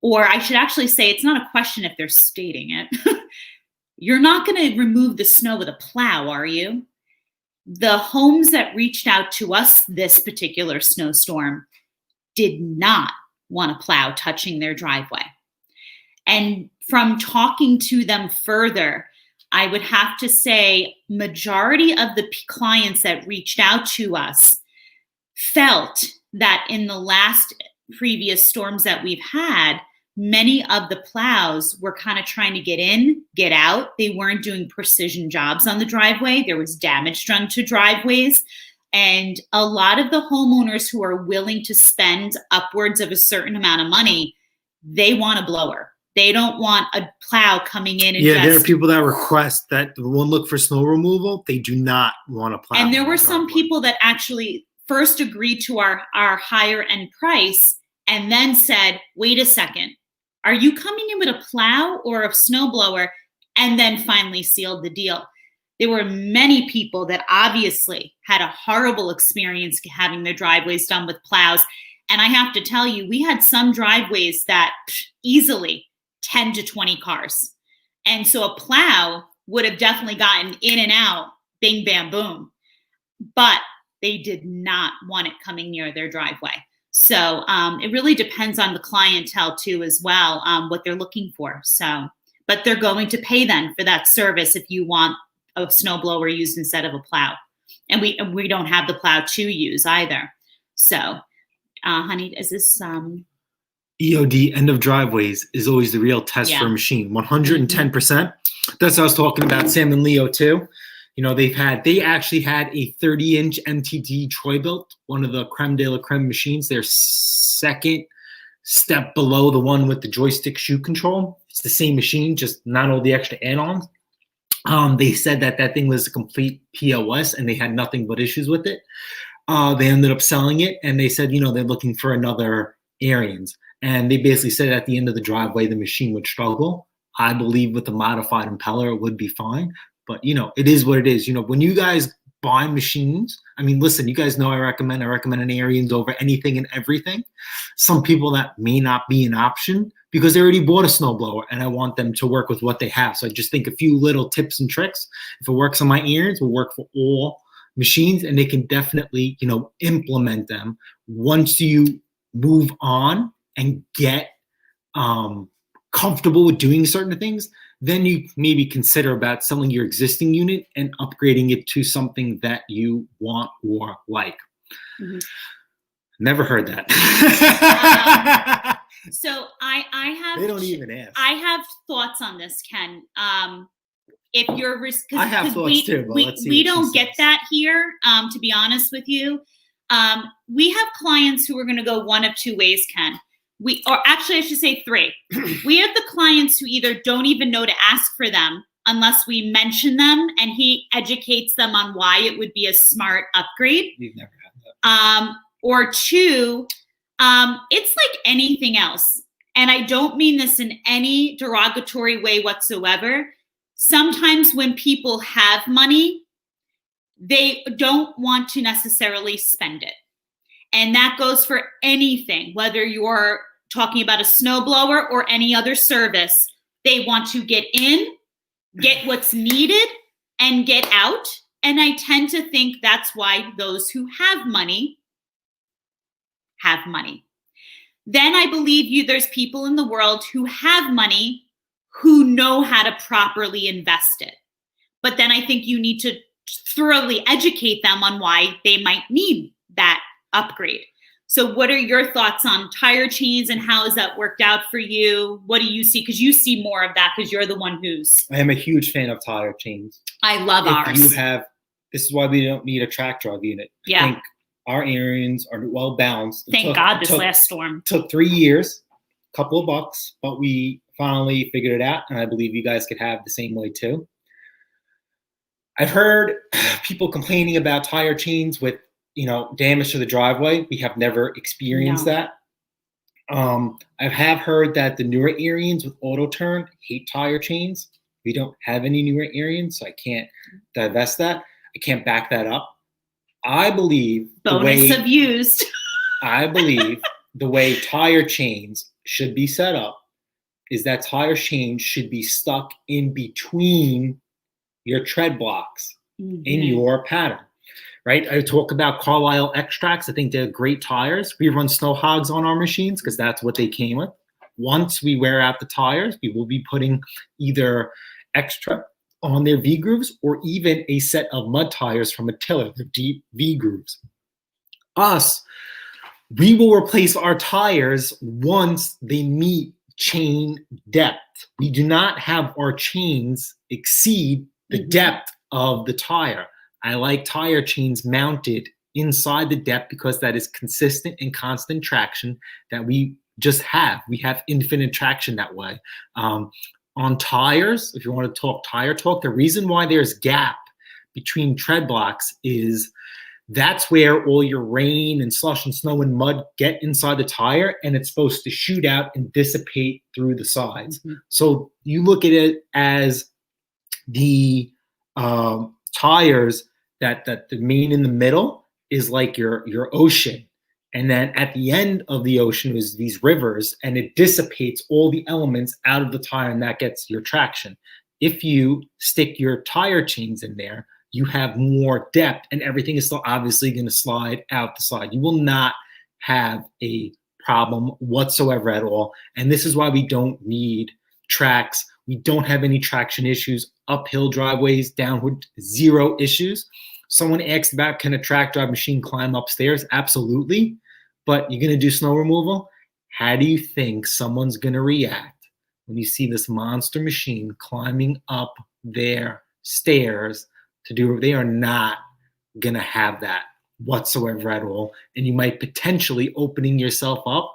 Speaker 1: or I should actually say it's not a question if they're stating it. You're not going to remove the snow with a plow, are you? The homes that reached out to us this particular snowstorm did not want a plow touching their driveway. And from talking to them further, I would have to say majority of the clients that reached out to us felt that in the last previous storms that we've had, many of the plows were kind of trying to get in, get out. They weren't doing precision jobs on the driveway. There was damage done to driveways. And a lot of the homeowners who are willing to spend upwards of a certain amount of money, they want a blower. They don't want a plow coming in. And
Speaker 2: there are people that request that one look for snow removal. They do not want a plow.
Speaker 1: And there were some people that actually first agreed to our higher end price and then said, wait a second, are you coming in with a plow or a snowblower? And then finally sealed the deal. There were many people that obviously had a horrible experience having their driveways done with plows. And I have to tell you, we had some driveways that easily 10 to 20 cars. And so a plow would have definitely gotten in and out, bing, bam, boom. But they did not want it coming near their driveway. So it really depends on the clientele too as well, what they're looking for. So, but they're going to pay then for that service if you want a snowblower used instead of a plow. And we don't have the plow to use either. So, honey, is this
Speaker 2: EOD, end of driveways, is always the real test for a machine. 110%. That's what I was talking about. Sam and Leo too. You know, they actually had a 30-inch MTD Troy-Bilt, one of the creme de la creme machines. Their second step below the one with the joystick shoe control. It's the same machine, just not all the extra add-ons. They said that thing was a complete POS and they had nothing but issues with it. They ended up selling it, and they said, you know, they're looking for another Ariens. And they basically said at the end of the driveway, the machine would struggle. I believe with the modified impeller, it would be fine. But, you know, it is what it is. You know, when you guys buy machines, I mean, listen, you guys know I recommend an Ariens over anything and everything. Some people that may not be an option because they already bought a snowblower, and I want them to work with what they have. So I just think a few little tips and tricks. If it works on my Ariens, will work for all machines, and they can definitely, you know, implement them. Once you move on and get comfortable with doing certain things, then you maybe consider about selling your existing unit and upgrading it to something that you want or like. Mm-hmm. Never heard that.
Speaker 1: So I have.
Speaker 2: They don't even ask.
Speaker 1: I have thoughts on this, Ken. If you're,
Speaker 2: I have thoughts too, but let's see.
Speaker 1: We don't get that here. To be honest with you, we have clients who are going to go one of two ways, Ken. Or actually, I should say three. We have the clients who either don't even know to ask for them unless we mention them, and he educates them on why it would be a smart upgrade.
Speaker 2: We've never had that.
Speaker 1: Or two, it's like anything else. And I don't mean this in any derogatory way whatsoever. Sometimes when people have money, they don't want to necessarily spend it. And that goes for anything, whether you're talking about a snowblower or any other service. They want to get in, get what's needed, and get out. And I tend to think that's why those who have money have money. Then I believe there's people in the world who have money who know how to properly invest it. But then I think you need to thoroughly educate them on why they might need that upgrade. So what are your thoughts on tire chains and how has that worked out for you? What do you see? Because you see more of that because you're the one who's.
Speaker 2: I am a huge fan of tire chains.
Speaker 1: I love ours.
Speaker 2: This is why we don't need a track drive unit.
Speaker 1: Yeah.
Speaker 2: I think our Ariens are well balanced.
Speaker 1: Thank God this last storm.
Speaker 2: Took 3 years, a couple of bucks, but we finally figured it out, and I believe you guys could have the same way too. I've heard people complaining about tire chains with, you know, damage to the driveway. We have never experienced that. I have heard that the newer Ariens with auto turn hate tire chains. We don't have any newer Ariens, so I can't divest that. I can't back that up. I believe
Speaker 1: bonus of used.
Speaker 2: I believe the way tire chains should be set up is that tire chains should be stuck in between your tread blocks in your pattern, right? I talk about Carlisle Extracts. I think they're great tires. We run Snow Hogs on our machines because that's what they came with. Once we wear out the tires, we will be putting either extra on their V-grooves or even a set of mud tires from a tiller, the deep V-grooves. We will replace our tires once they meet chain depth. We do not have our chains exceed the depth of the tire. I like tire chains mounted inside the depth because that is consistent and constant traction that we just have. We have infinite traction that way. On tires, if you want to talk tire talk, the reason why there's gap between tread blocks is that's where all your rain and slush and snow and mud get inside the tire, and it's supposed to shoot out and dissipate through the sides. So you look at it as the tires that the main in the middle is like your ocean. And then at the end of the ocean is these rivers, and it dissipates all the elements out of the tire, and that gets your traction. If you stick your tire chains in there, you have more depth, and everything is still obviously going to slide out the side. You will not have a problem whatsoever at all. And this is why we don't need tracks We don't have any traction issues, uphill driveways, downward, 0 issues. Someone asked about, can a track drive machine climb upstairs? Absolutely. But you're going to do snow removal? How do you think someone's going to react when you see this monster machine climbing up their stairs to do? They are not going to have that whatsoever at all. And you might potentially opening yourself up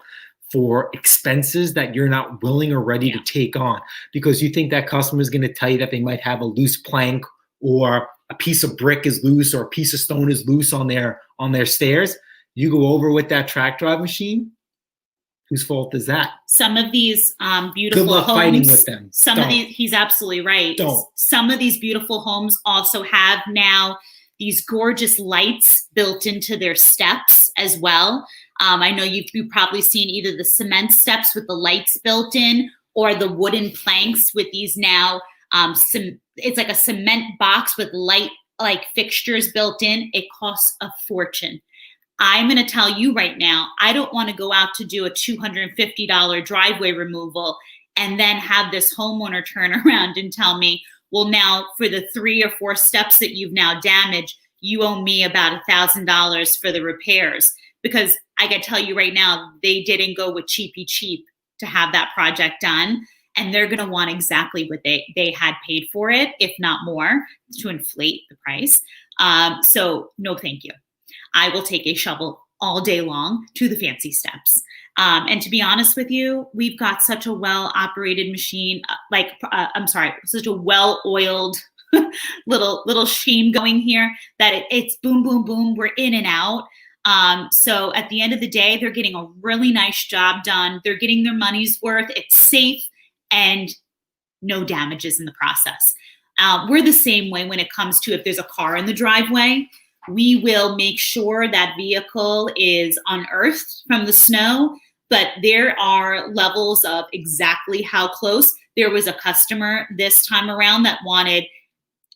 Speaker 2: for expenses that you're not willing or ready to take on, because you think that customer is going to tell you that they might have a loose plank or a piece of brick is loose or a piece of stone is loose on their stairs. You go over with that track drive machine. Whose fault is that?
Speaker 1: Some of these beautiful
Speaker 2: Good luck
Speaker 1: homes,
Speaker 2: fighting with them.
Speaker 1: Some of these, he's absolutely right.
Speaker 2: Don't.
Speaker 1: Some of these beautiful homes also have now these gorgeous lights built into their steps as well. I know you've probably seen either the cement steps with the lights built in or the wooden planks with these now. It's like a cement box with light like fixtures built in. It costs a fortune. I'm going to tell you right now, I don't want to go out to do a $250 driveway removal and then have this homeowner turn around and tell me, well, now for the 3 or 4 steps that you've now damaged, you owe me about $1,000 for the repairs. Because I can tell you right now, they didn't go with cheapy cheap to have that project done. And they're going to want exactly what they had paid for it, if not more, to inflate the price. So no, thank you. I will take a shovel all day long to the fancy steps. And to be honest with you, we've got such a well-operated machine, such a well-oiled little machine going here that it's boom, boom, boom. We're in and out. So at the end of the day, they're getting a really nice job done. They're getting their money's worth. It's safe and no damages in the process. We're the same way when it comes to if there's a car in the driveway. We will make sure that vehicle is unearthed from the snow, but there are levels of exactly how close. There was a customer this time around that wanted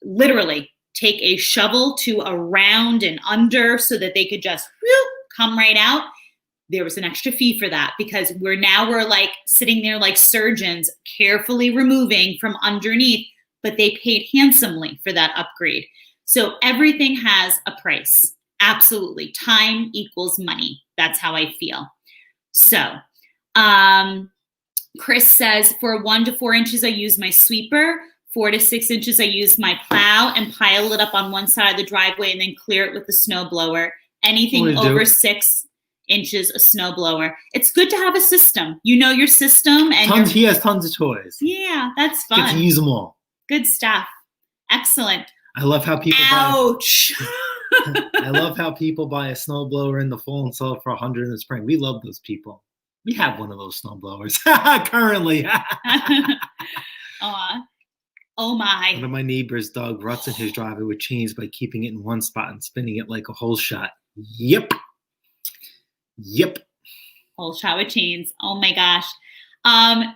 Speaker 1: literally take a shovel to around and under so that they could just come right out. There was an extra fee for that because we're like sitting there like surgeons carefully removing from underneath, but they paid handsomely for that upgrade. So everything has a price. Absolutely. Time equals money. That's how I feel. So Chris says for 1 to 4 inches, I use my sweeper. 4 to 6 inches, I use my plow and pile it up on one side of the driveway and then clear it with the snowblower. Anything over 6 inches, a snowblower. It's good to have a system. You know your system. And
Speaker 2: he has tons of toys.
Speaker 1: Yeah, that's fun.
Speaker 2: Get to use them all.
Speaker 1: Good stuff. Excellent.
Speaker 2: I love how people
Speaker 1: Ouch.
Speaker 2: I love how people buy a snowblower in the fall and sell it for $100 in the spring. We love those people. We have one of those snowblowers currently.
Speaker 1: Oh my.
Speaker 2: One of my neighbors dug ruts in his driveway with chains by keeping it in one spot and spinning it like a hole shot. Yep.
Speaker 1: Whole shot with chains. Oh my gosh.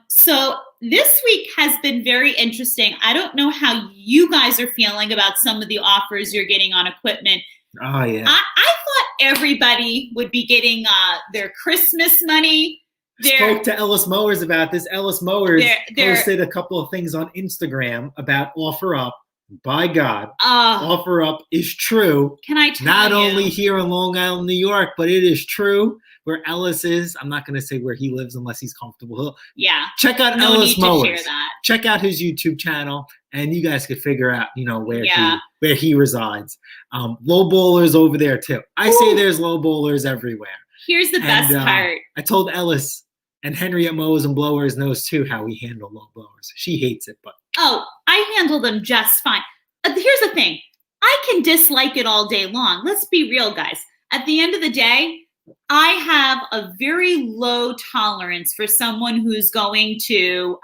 Speaker 1: So this week has been very interesting. I don't know how you guys are feeling about some of the offers you're getting on equipment.
Speaker 2: Oh yeah.
Speaker 1: I thought everybody would be getting their Christmas money.
Speaker 2: Spoke to Ellis Mowers about this. Ellis Mowers posted a couple of things on Instagram about Offer Up. By God, Offer Up is true.
Speaker 1: Can I tell
Speaker 2: Not
Speaker 1: you?
Speaker 2: only here in Long Island, New York, but it is true where Ellis is. I'm not going to say where he lives unless he's comfortable.
Speaker 1: Yeah.
Speaker 2: Check out
Speaker 1: No
Speaker 2: Ellis
Speaker 1: need to
Speaker 2: Mowers.
Speaker 1: share that.
Speaker 2: Check out his YouTube channel, and you guys could figure out, where he resides. Low bowlers over there too. I say there's low bowlers everywhere.
Speaker 1: Here's the best part. I
Speaker 2: told Ellis. And Henriette Mows and Blowers knows too how we handle low blowers. She hates it, but
Speaker 1: I handle them just fine. Here's the thing. I can dislike it all day long. Let's be real, guys. At the end of the day, I have a very low tolerance for someone who's going to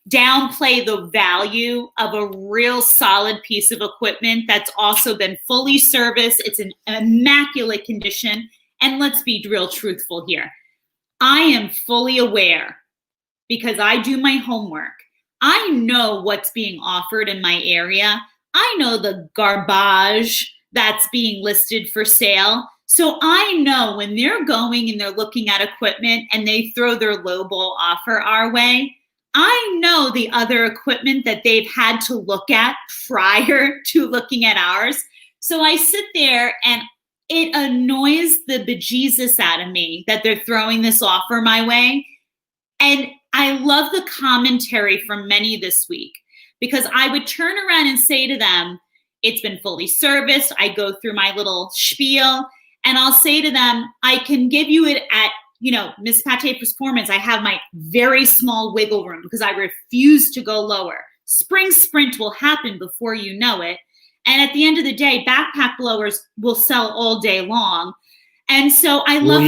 Speaker 1: downplay the value of a real solid piece of equipment that's also been fully serviced. It's in immaculate condition. And let's be real truthful here. I am fully aware because I do my homework. I know what's being offered in my area. I know the garbage that's being listed for sale. So I know when they're going and they're looking at equipment and they throw their lowball offer our way, I know the other equipment that they've had to look at prior to looking at ours. So I sit there and it annoys the bejesus out of me that they're throwing this offer my way. And I love the commentary from many this week, because I would turn around and say to them, it's been fully serviced. I go through my little spiel and I'll say to them, I can give you it at, Miss Pate Performance. I have my very small wiggle room because I refuse to go lower. Spring sprint will happen before you know it. And at the end of the day, backpack blowers will sell all day long. And so I love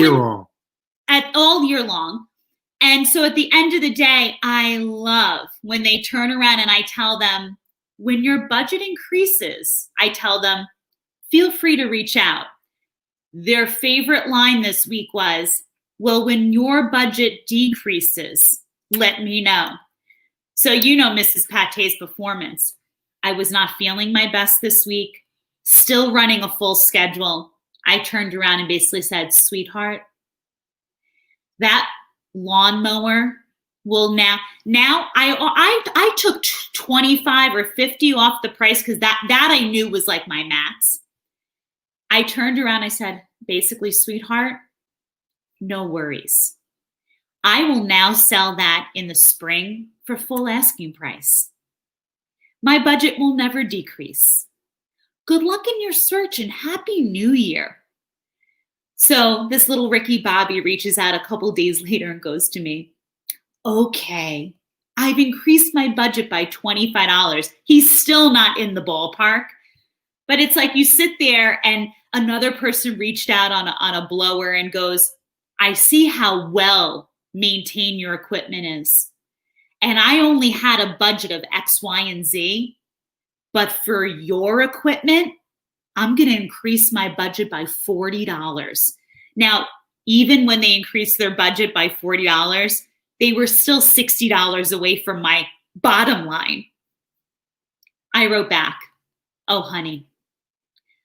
Speaker 1: all year long. And so at the end of the day, I love when they turn around and I tell them, when your budget increases, I tell them, feel free to reach out. Their favorite line this week was, well, when your budget decreases, let me know. So Mrs. Pate's Performance. I was not feeling my best this week, still running a full schedule. I turned around and basically said, sweetheart, that lawnmower will now I took 25 or 50 off the price because that I knew was like my max. I turned around, I said, basically, sweetheart, no worries. I will now sell that in the spring for full asking price. My budget will never decrease. Good luck in your search and Happy New Year. So this little Ricky Bobby reaches out a couple days later and goes to me, okay, I've increased my budget by $25. He's still not in the ballpark. But it's like you sit there and another person reached out on a blower and goes, I see how well maintained your equipment is. And I only had a budget of X, Y, and Z. But for your equipment, I'm going to increase my budget by $40. Now, even when they increased their budget by $40, they were still $60 away from my bottom line. I wrote back, oh, honey,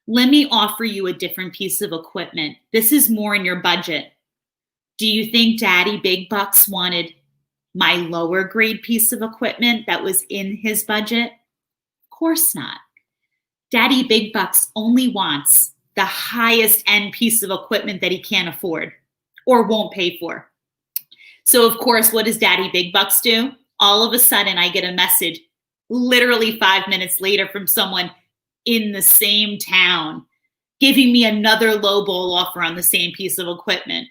Speaker 1: let me offer you a different piece of equipment. This is more in your budget. Do you think Daddy Big Bucks wanted my lower grade piece of equipment that was in his budget? Of course not. Daddy Big Bucks only wants the highest end piece of equipment that he can't afford or won't pay for. So of course, what does Daddy Big Bucks do? All of a sudden, I get a message literally 5 minutes later from someone in the same town giving me another lowball offer on the same piece of equipment.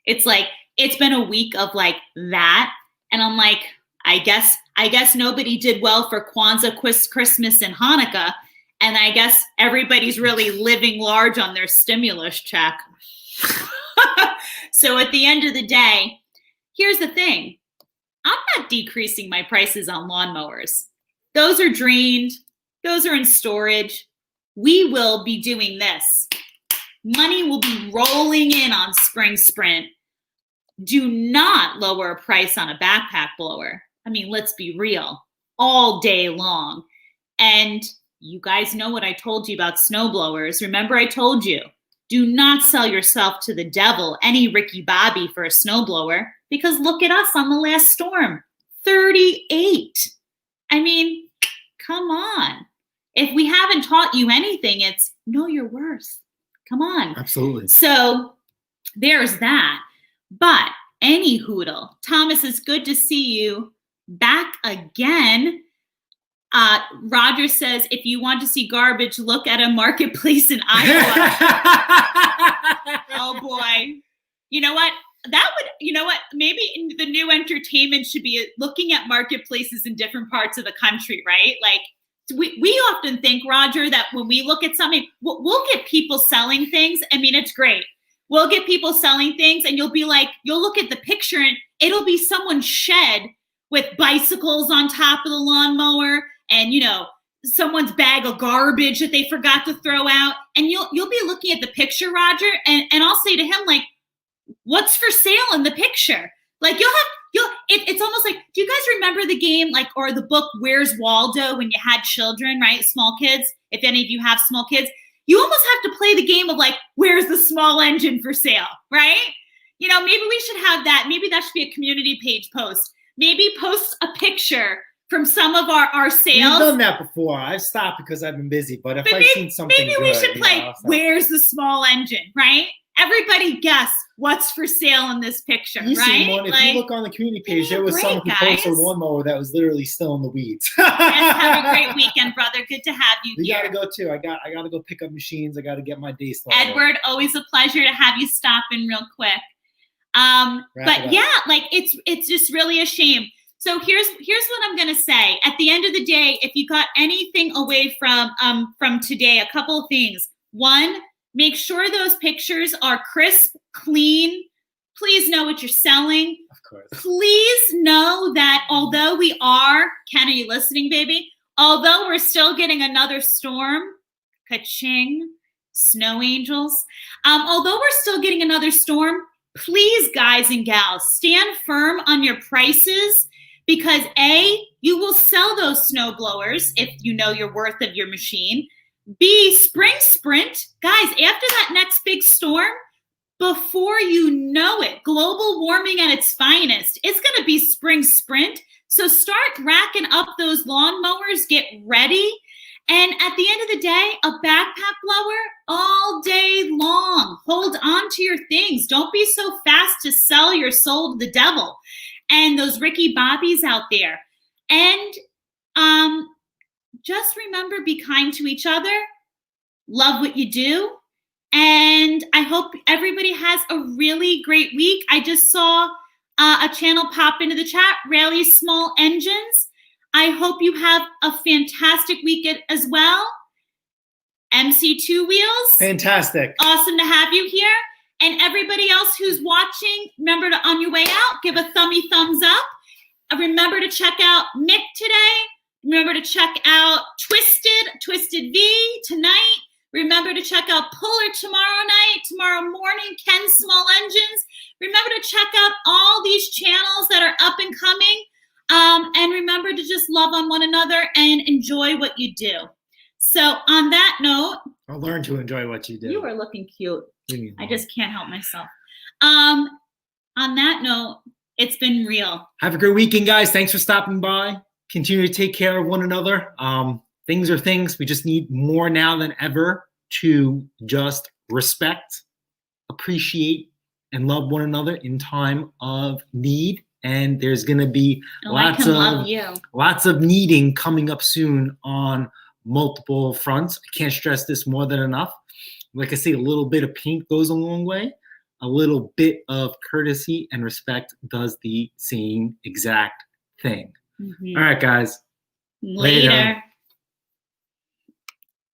Speaker 1: It's like, it's been a week of like that. And I'm like, I guess nobody did well for Kwanzaa, Christmas, and Hanukkah. And I guess everybody's really living large on their stimulus check. So at the end of the day, here's the thing. I'm not decreasing my prices on lawnmowers. Those are drained. Those are in storage. We will be doing this. Money will be rolling in on Spring Sprint. Do not lower a price on a backpack blower. I mean, let's be real. All day long. And you guys know what I told you about snowblowers. Remember I told you, do not sell yourself to the devil, any Ricky Bobby, for a snowblower, because look at us on the last storm, 38. I mean, come on. If we haven't taught you anything, it's know your worth. Come on.
Speaker 2: Absolutely.
Speaker 1: So there's that. But any hoodle, Thomas, it's good to see you back again. Roger says, if you want to see garbage, look at a marketplace in Iowa. Oh boy. You know what? Maybe the new entertainment should be looking at marketplaces in different parts of the country, right? Like we often think, Roger, that when we look at something, we'll get people selling things. I mean, it's great. We'll get people selling things and you'll look at the picture and it'll be someone's shed with bicycles on top of the lawnmower and, someone's bag of garbage that they forgot to throw out. And you'll be looking at the picture, Roger, and I'll say to him, like, what's for sale in the picture? Like it's almost like, do you guys remember the game, like, or the book, Where's Waldo, when you had children, right? Small kids. If any of you have small kids, you almost have to play the game of like, where's the small engine for sale, right? Maybe we should have that. Maybe that should be a community page post. maybe post a picture from some of our sales.
Speaker 2: We've done that before. I've stopped because I've been busy, but if I've seen something
Speaker 1: maybe we should play Where's the Small Engine, right? Everybody guess what's for sale in this picture,
Speaker 2: you
Speaker 1: right?
Speaker 2: See one, if you look on the community page, there was someone who posted a lawnmower that was literally still in the weeds.
Speaker 1: Yes, have a great weekend, brother. Good to have you here.
Speaker 2: We gotta go too. I gotta go pick up machines. I gotta get my day started.
Speaker 1: Edward, always a pleasure to have you stop in real quick. But yeah, like it's just really a shame. So here's what I'm gonna say. At the end of the day, if you got anything away from today, a couple of things. One, make sure those pictures are crisp, clean. Please know what you're selling.
Speaker 2: Of course.
Speaker 1: Please know that although we are, Ken, are you listening, baby? Although we're still getting another storm, ka-ching, snow angels. Although we're still getting another storm, please, guys and gals, stand firm on your prices because A, you will sell those snow blowers if you know your worth of your machine. B, spring sprint. Guys, after that next big storm, before you know it, global warming at its finest, it's going to be spring sprint. So start racking up those lawnmowers, get ready. And at the end of the day, a backpack blower all day long. Hold on to your things. Don't be so fast to sell your soul to the devil. And those Ricky Bobbies out there. And just remember, be kind to each other. Love what you do. And I hope everybody has a really great week. I just saw a channel pop into the chat, Really Small Engines. I hope you have a fantastic weekend as well. MC2 Wheels.
Speaker 2: Fantastic.
Speaker 1: Awesome to have you here. And everybody else who's watching, remember to, on your way out, give a thumbs up. Remember to check out Mick today. Remember to check out Twisted V tonight. Remember to check out Puller tomorrow morning, Ken's Small Engines. Remember to check out all these channels that are up and coming. And remember to just love on one another and enjoy what you do. So on that note,
Speaker 2: I'll learn to enjoy what you do.
Speaker 1: You are looking cute. I just can't help myself. On that note, it's been real.
Speaker 2: Have a great weekend, guys. Thanks for stopping by. Continue to take care of one another. Things are things. We just need more now than ever to just respect, appreciate, and love one another in time of need. And there's going to be lots of needing coming up soon on multiple fronts. I can't stress this more than enough. Like I say, a little bit of paint goes a long way. A little bit of courtesy and respect does the same exact thing. Mm-hmm. All right, guys.
Speaker 1: Later.